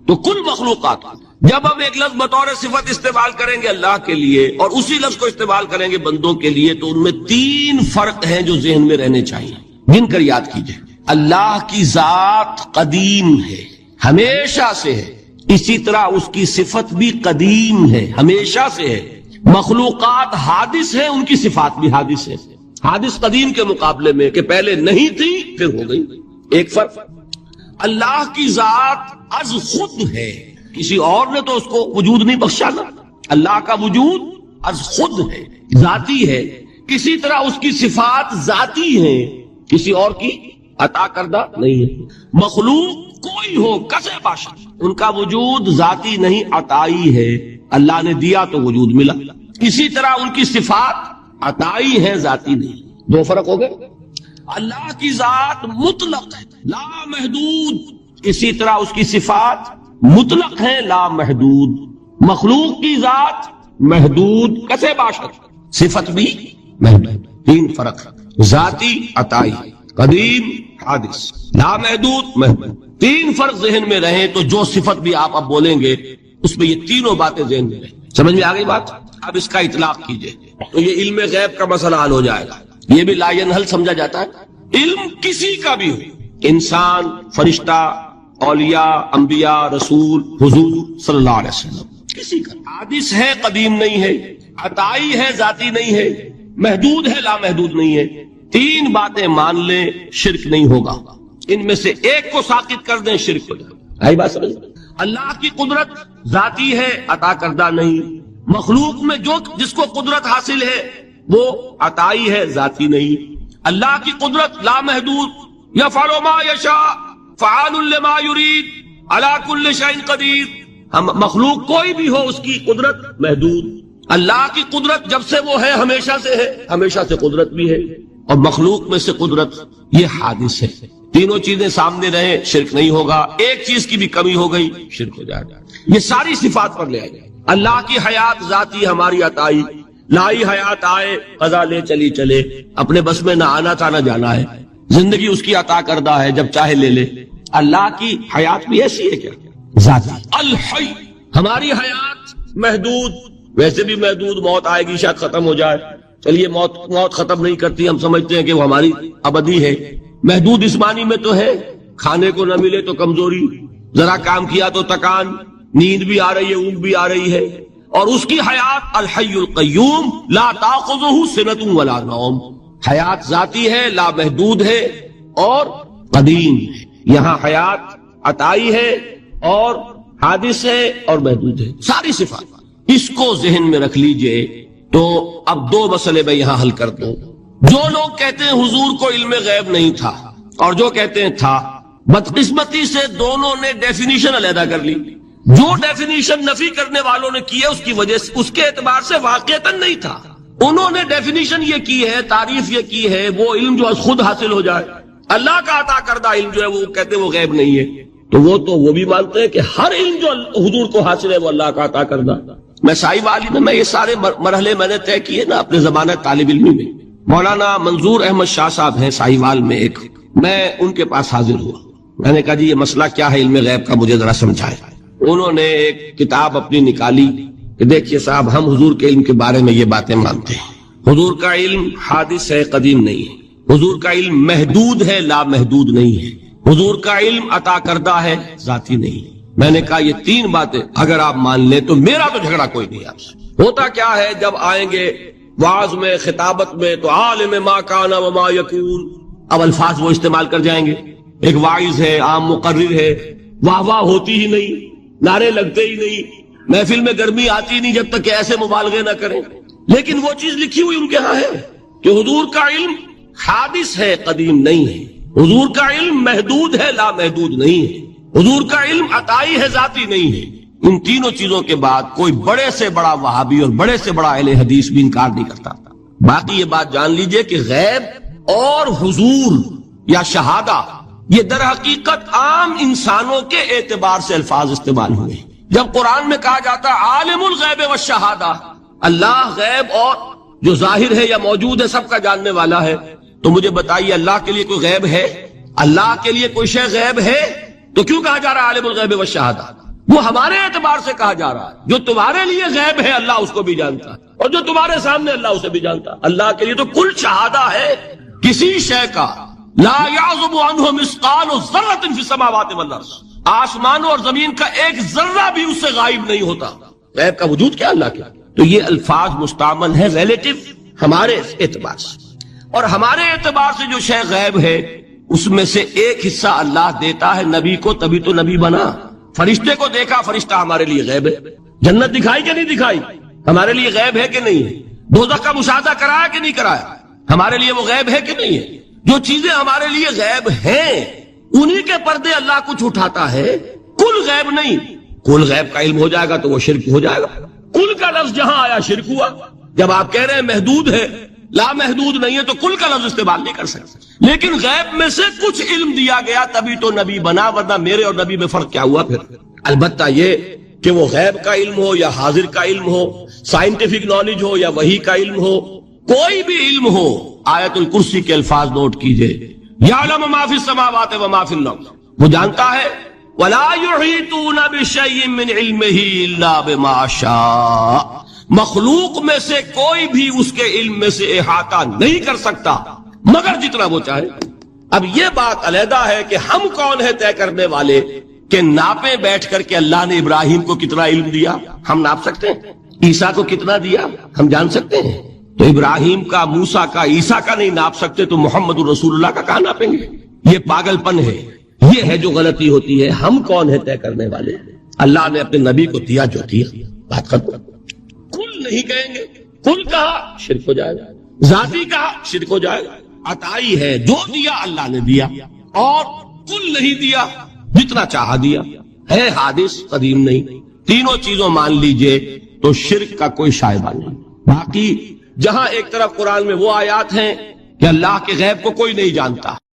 تو کل مخلوقات. جب ہم ایک لفظ بطور صفت استعمال کریں گے اللہ کے لیے اور اسی لفظ کو استعمال کریں گے بندوں کے لیے تو ان میں 3 فرق ہیں جو ذہن میں رہنے چاہیے. گن کر یاد کیجئے. اللہ کی ذات قدیم ہے، ہمیشہ سے ہے. اسی طرح اس کی صفت بھی قدیم ہے، ہمیشہ سے ہے. مخلوقات حادث ہیں، ان کی صفات بھی حادث ہے. حادث قدیم کے مقابلے میں کہ پہلے نہیں تھی پھر ہو گئی. ایک فرق، اللہ کی ذات از خود ہے، کسی اور نے تو اس کو وجود نہیں بخشا نا. اللہ کا وجود از خود ہے، ذاتی ہے. کسی طرح اس کی صفات ذاتی ہیں، کسی اور کی عطا کردہ نہیں ہے. مخلوق کوئی ہو کسے باشا، ان کا وجود ذاتی نہیں عطائی ہے. اللہ نے دیا تو وجود ملا. اسی طرح ان کی صفات عطائی ہے، ذاتی نہیں. 2 فرق ہو گئے. اللہ کی ذات مطلق ہے، لا محدود. اسی طرح اس کی صفات مطلق ہے، لا محدود. مخلوق کی ذات محدود کسے باشد، صفت بھی محدود. 3 فرق، ذاتی، عطائی، قدیم، حادث، لا محدود، محدود. 3 فرق ذہن میں رہیں تو جو صفت بھی آپ اب بولیں گے اس میں یہ تینوں باتیں ذہن میں رہیں. سمجھ میں آ گئی بات؟ اب اس کا اطلاق کیجئے تو یہ علم غیب کا مسئلہ حل ہو جائے گا. یہ بھی لا ینحل سمجھا جاتا ہے. علم کسی کا بھی ہو، انسان، فرشتہ، اولیاء، انبیاء، رسول، حضور صلی اللہ علیہ وسلم، کسی کا حادث ہے، قدیم نہیں ہے، عطائی ہے، ذاتی نہیں ہے، محدود ہے، لا محدود نہیں ہے. 3 باتیں مان لیں، شرک نہیں ہوگا. ان میں سے ایک کو ساقط کر دیں، شرک ہو جائے. آئی بات سمجھ؟ اللہ کی قدرت ذاتی ہے، عطا کردہ نہیں. مخلوق میں جس کو قدرت حاصل ہے وہ عطائی ہے، ذاتی نہیں. اللہ کی قدرت لا محدود، یفعل ما یشاء فعال لما یرید علی کل شیء قدیر. ہم مخلوق کوئی بھی ہو اس کی قدرت محدود. اللہ کی قدرت جب سے وہ ہے ہمیشہ سے ہے، ہمیشہ سے قدرت بھی ہے. اور مخلوق میں سے قدرت یہ حادث ہے. تینوں چیزیں سامنے رہیں، شرک نہیں ہوگا. ایک چیز کی بھی کمی ہو گئی، شرک ہو جائے گا. یہ ساری صفات پر لے آئے. اللہ کی حیات ذاتی، ہماری عطائی. لائی حیات آئے، قضا لے چلی چلے، اپنے بس میں نہ آنا تھا نہ جانا ہے. زندگی اس کی عطا کردہ ہے، جب چاہے لے لے. اللہ کی حیات بھی ایسی ہے کیا؟ ذاتی. الحی، ہماری حیات محدود، ویسے بھی محدود. موت آئے گی شاید ختم ہو جائے. چلیے موت ختم نہیں کرتی، ہم سمجھتے ہیں کہ وہ ہماری ابدی ہے. محدود اس معنی میں تو ہے کھانے کو نہ ملے تو کمزوری، ذرا کام کیا تو تکان، نیند بھی آ رہی ہے، اونگ بھی آ رہی ہے. اور اس کی حیات الحی القیوم لا تاخذہ سنۃ ولا نوم، حیات ذاتی ہے، لا محدود ہے اور قدیم ہے۔ یہاں حیات عطائی ہے اور حادث ہے اور محدود ہے، ساری صفات۔ اس کو ذہن میں رکھ لیجئے۔ تو اب دو مسئلے میں یہاں حل کر دوں۔ جو لوگ کہتے ہیں حضور کو علم غیب نہیں تھا اور جو کہتے ہیں تھا، بدقسمتی سے دونوں نے ڈیفینیشن علیحدہ کر لی۔ جو ڈیفینیشن نفی کرنے والوں نے کی ہے اس کی وجہ سے، اس کے اعتبار سے واقعتاً نہیں تھا۔ انہوں نے ڈیفینیشن یہ کی ہے، تعریف یہ کی ہے، وہ علم جو خود حاصل ہو جائے، اللہ کا عطا کردہ علم جو ہے وہ کہتے ہیں وہ غیب نہیں ہے۔ تو وہ بھی مانتے ہیں کہ ہر علم جو حضور کو حاصل ہے وہ اللہ کا عطا کردہ۔ میں صاحب عالم میں یہ سارے مرحلے میں نے طے کیے نا اپنے زمانہ طالب علمی میں۔ مولانا منظور احمد شاہ صاحب ہیں ساہیوال میں ایک، میں ان کے پاس حاضر ہوا۔ میں نے کہا جی یہ مسئلہ کیا ہے علم غیب کا، مجھے ذرا سمجھائے۔ انہوں نے ایک کتاب اپنی نکالی کہ دیکھیے صاحب، ہم حضور کے علم کے بارے میں یہ باتیں مانتے ہیں۔ حضور کا علم حادث ہے، قدیم نہیں ہے۔ حضور کا علم محدود ہے، لا محدود نہیں ہے۔ حضور کا علم عطا کردہ ہے، ذاتی نہیں ہے۔ میں نے کہا یہ تین باتیں اگر آپ مان لیں تو میرا تو جھگڑا کوئی نہیں آپ سے۔ ہوتا کیا ہے جب آئیں گے وعظ میں، خطابت میں، تو عالم ما کان وما یکون، اب الفاظ وہ استعمال کر جائیں گے۔ ایک واعظ ہے، عام مقرر ہے، واہ واہ ہوتی ہی نہیں، نعرے لگتے ہی نہیں، محفل میں گرمی آتی نہیں جب تک کہ ایسے مبالغے نہ کریں۔ لیکن وہ چیز لکھی ہوئی ان کے ہاں ہے کہ حضور کا علم حادث ہے، قدیم نہیں ہے۔ حضور کا علم محدود ہے، لا محدود نہیں ہے۔ حضور کا علم عطائی ہے، ذاتی نہیں ہے۔ ان تینوں چیزوں کے بعد کوئی بڑے سے بڑا وہابی اور بڑے سے بڑا اہل حدیث بھی انکار نہیں کرتا۔ باقی یہ بات جان لیجئے کہ غیب اور حضور یا شہادہ یہ در حقیقت عام انسانوں کے اعتبار سے الفاظ استعمال ہوئے۔ جب قرآن میں کہا جاتا ہے عالم الغیب والشہادہ، اللہ غیب اور جو ظاہر ہے یا موجود ہے سب کا جاننے والا ہے، تو مجھے بتائیے اللہ کے لیے کوئی غیب ہے؟ اللہ کے لیے کوئی شے غیب ہے؟ تو کیوں کہا جا رہا ہے عالم الغیب والشہادہ؟ وہ ہمارے اعتبار سے کہا جا رہا ہے۔ جو تمہارے لیے غیب ہے اللہ اس کو بھی جانتا ہے، اور جو تمہارے سامنے اللہ اسے بھی جانتا ہے۔ اللہ کے لیے تو کل شہادہ ہے، کسی شے کا لا یعزب عنہ مثقال ذرۃ فی السماوات والارض، آسمانوں اور زمین کا ایک ذرہ بھی اس سے غائب نہیں ہوتا۔ غیب کا وجود کیا اللہ کے؟ تو یہ الفاظ مستعمل ہے ریلیٹو ہمارے اعتبار سے، اور ہمارے اعتبار سے جو شے غیب ہے اس میں سے ایک حصہ اللہ دیتا ہے نبی کو، تبھی تو نبی بنا۔ فرشتے کو دیکھا، فرشتہ ہمارے لیے غیب ہے۔ جنت دکھائی کہ نہیں دکھائی، ہمارے لیے غیب ہے کہ نہیں ہے۔ دوزخ کا مشاہدہ کرایا کہ نہیں کرایا، ہمارے لیے وہ غیب ہے کہ نہیں ہے۔ جو چیزیں ہمارے لیے غیب ہیں انہی کے پردے اللہ کچھ اٹھاتا ہے، کل غیب نہیں۔ کل غیب کا علم ہو جائے گا تو وہ شرک ہو جائے گا۔ کل کا لفظ جہاں آیا شرک ہوا۔ جب آپ کہہ رہے ہیں محدود ہے، لا محدود نہیں ہے، تو کل کا لفظ استعمال نہیں کر سکتے۔ لیکن غیب میں سے کچھ علم دیا گیا تبھی تو نبی بنا، ورنہ میرے اور نبی میں فرق کیا ہوا پھر؟ البتہ یہ کہ وہ غیب کا علم ہو یا حاضر کا علم ہو، سائنٹیفک نالج ہو یا وحی کا علم ہو، کوئی بھی علم ہو، آیت الکرسی کے الفاظ نوٹ کیجئے، یعلم ما فی السماوات و ما فی الارض، وہ جانتا ہے ولا یحیطون بشیء من علمہ الا بما شاء، مخلوق میں سے کوئی بھی اس کے علم میں سے احاطہ نہیں کر سکتا مگر جتنا وہ چاہے۔ اب یہ بات علیحدہ ہے کہ ہم کون ہے طے کرنے والے کہ ناپے بیٹھ کر کے اللہ نے ابراہیم کو کتنا علم دیا، ہم ناپ سکتے ہیں؟ عیسیٰ کو کتنا دیا ہم جان سکتے ہیں؟ تو ابراہیم کا، موسیٰ کا، عیسیٰ کا نہیں ناپ سکتے تو محمد الرسول اللہ کا کہاں ناپیں گے؟ یہ پاگل پن ہے، یہ ہے جو غلطی ہوتی ہے۔ ہم کون ہے طے کرنے والے؟ اللہ نے اپنے نبی کو دیا جو دیا، بات ختم۔ کل نہیں کہیں گے، کل کہا شرک ہو جائے گا، ذاتی کہا شرک ہو جائے گا۔ عطائی ہے، جو دیا اللہ نے دیا، اور کل نہیں دیا، جتنا چاہا دیا، ہے حادث، قدیم نہیں۔ تینوں چیزوں مان لیجئے تو شرک کا کوئی شائبہ نہیں۔ باقی جہاں ایک طرف قرآن میں وہ آیات ہیں کہ اللہ کے غیب کو کوئی نہیں جانتا،